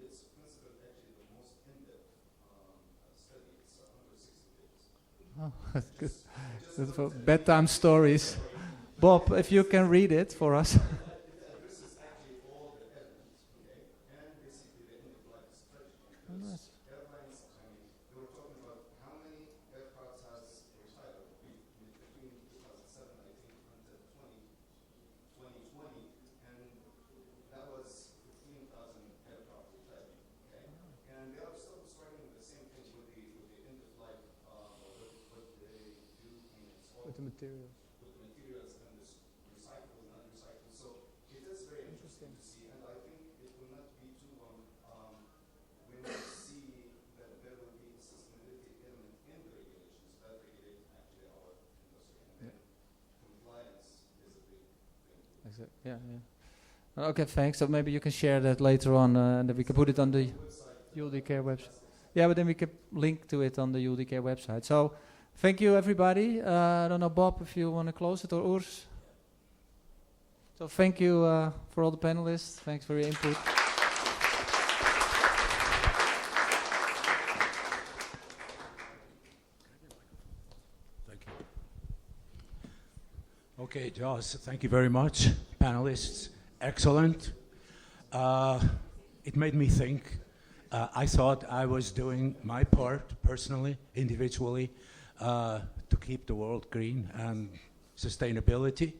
It's considered actually the most in-depth study. It's 160 pages. Oh, that's good. That's for bedtime stories. Bob, if you can read it for us. This is actually all the elements, okay? And basically the end-of-life strategy. Nice. Airlines, we were talking about how many aircraft has retired between 2007, I think, until 2020, and that was 15,000 aircraft retired, okay? And they are still struggling with the same thing with the end-of-life, what they do. With the materials. With the materials and the recycle and non-recycle. So it is very interesting to see, and I think it will not be too long when we see that there will be a sustainability element in the regulations that regulate actually our industry. And then compliance is a big thing. Yeah. Okay, thanks. So maybe you can share that later on, and then we can put it on the ULDK website. Yeah, but then we can link to it on the ULDK website. So thank you, everybody. I don't know, Bob, if you want to close it, or Urs. So thank you for all the panelists. Thanks for your input. Thank you. Okay, Jos, thank you very much. Panelists, excellent. It made me think. I thought I was doing my part, personally, individually, to keep the world green and sustainability.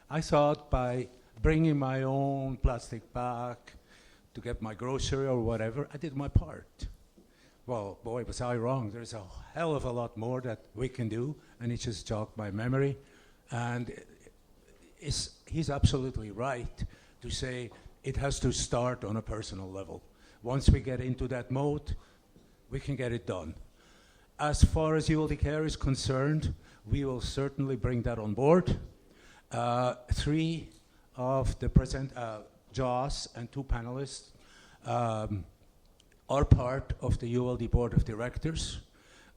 I thought by bringing my own plastic bag to get my grocery or whatever, I did my part. Well, boy, was I wrong. There's a hell of a lot more that we can do, and it just jogged my memory. And he's absolutely right to say it has to start on a personal level. Once we get into that mode, we can get it done. As far as ULD Care is concerned, we will certainly bring that on board. 3 of the present, Jos and 2 panelists, are part of the ULD Board of Directors.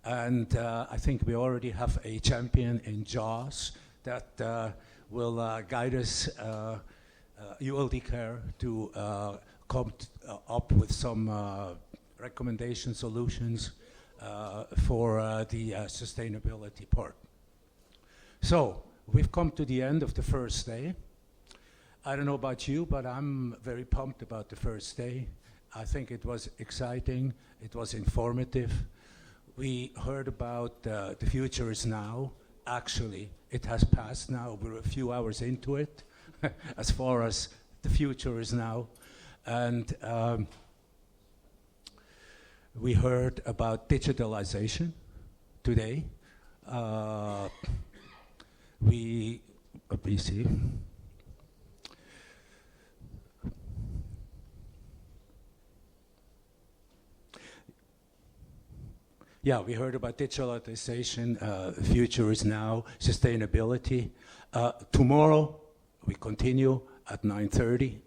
And I think we already have a champion in Jos that will guide us, ULD Care, to come up with some recommendation solutions for the sustainability part. So we've come to the end of the first day. I don't know about you, but I'm very pumped about the first day. I think it was exciting, it was informative. We heard about the future is now. Actually, it has passed now. We're a few hours into it, as far as the future is now. And we heard about digitalization today. Let me see. Yeah, we heard about digitalization, future is now, sustainability. Tomorrow, we continue at 9:30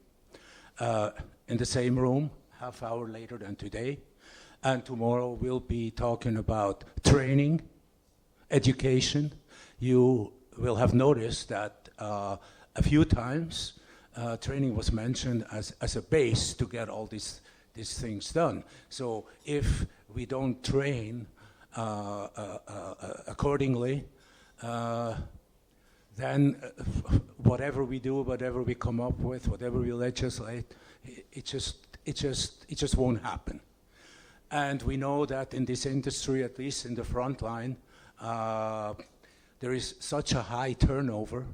in the same room, half hour later than today. And tomorrow we'll be talking about training, education. You will have noticed that a few times training was mentioned as a base to get all these things done. So if we don't train accordingly, then whatever we do, whatever we come up with, whatever we legislate, it just won't happen. And we know that in this industry, at least in the front line, there is such a high turnover,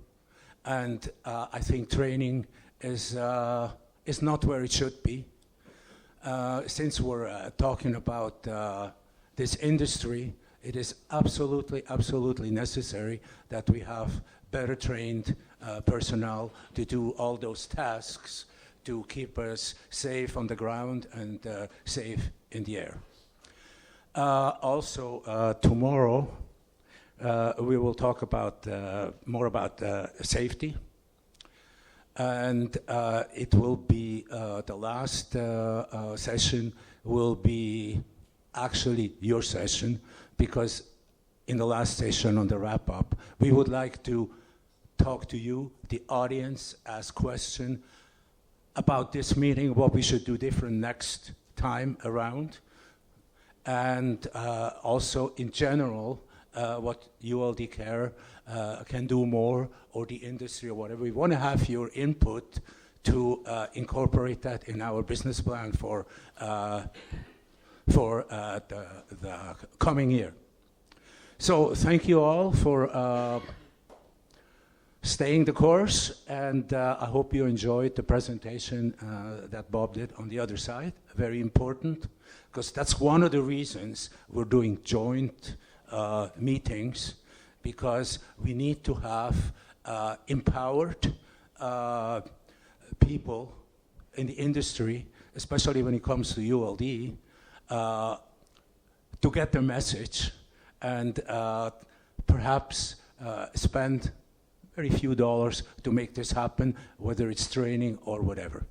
and I think training is not where it should be. Since we're talking about this industry, it is absolutely necessary that we have better trained personnel to do all those tasks to keep us safe on the ground and safe in the air. Also, tomorrow we will talk about more about safety, and it will be the last session will be actually your session, because in the last session on the wrap-up, we would like to talk to you, the audience, ask questions about this meeting, what we should do different next time around, and also in general, what ULD Care can do more, or the industry or whatever. We want to have your input to incorporate that in our business plan for the coming year. So thank you all for staying the course, and I hope you enjoyed the presentation that Bob did on the other side. Very important, because that's one of the reasons we're doing joint meetings, because we need to have empowered people in the industry, especially when it comes to ULD, to get the message and perhaps spend very few dollars to make this happen, whether it's training or whatever.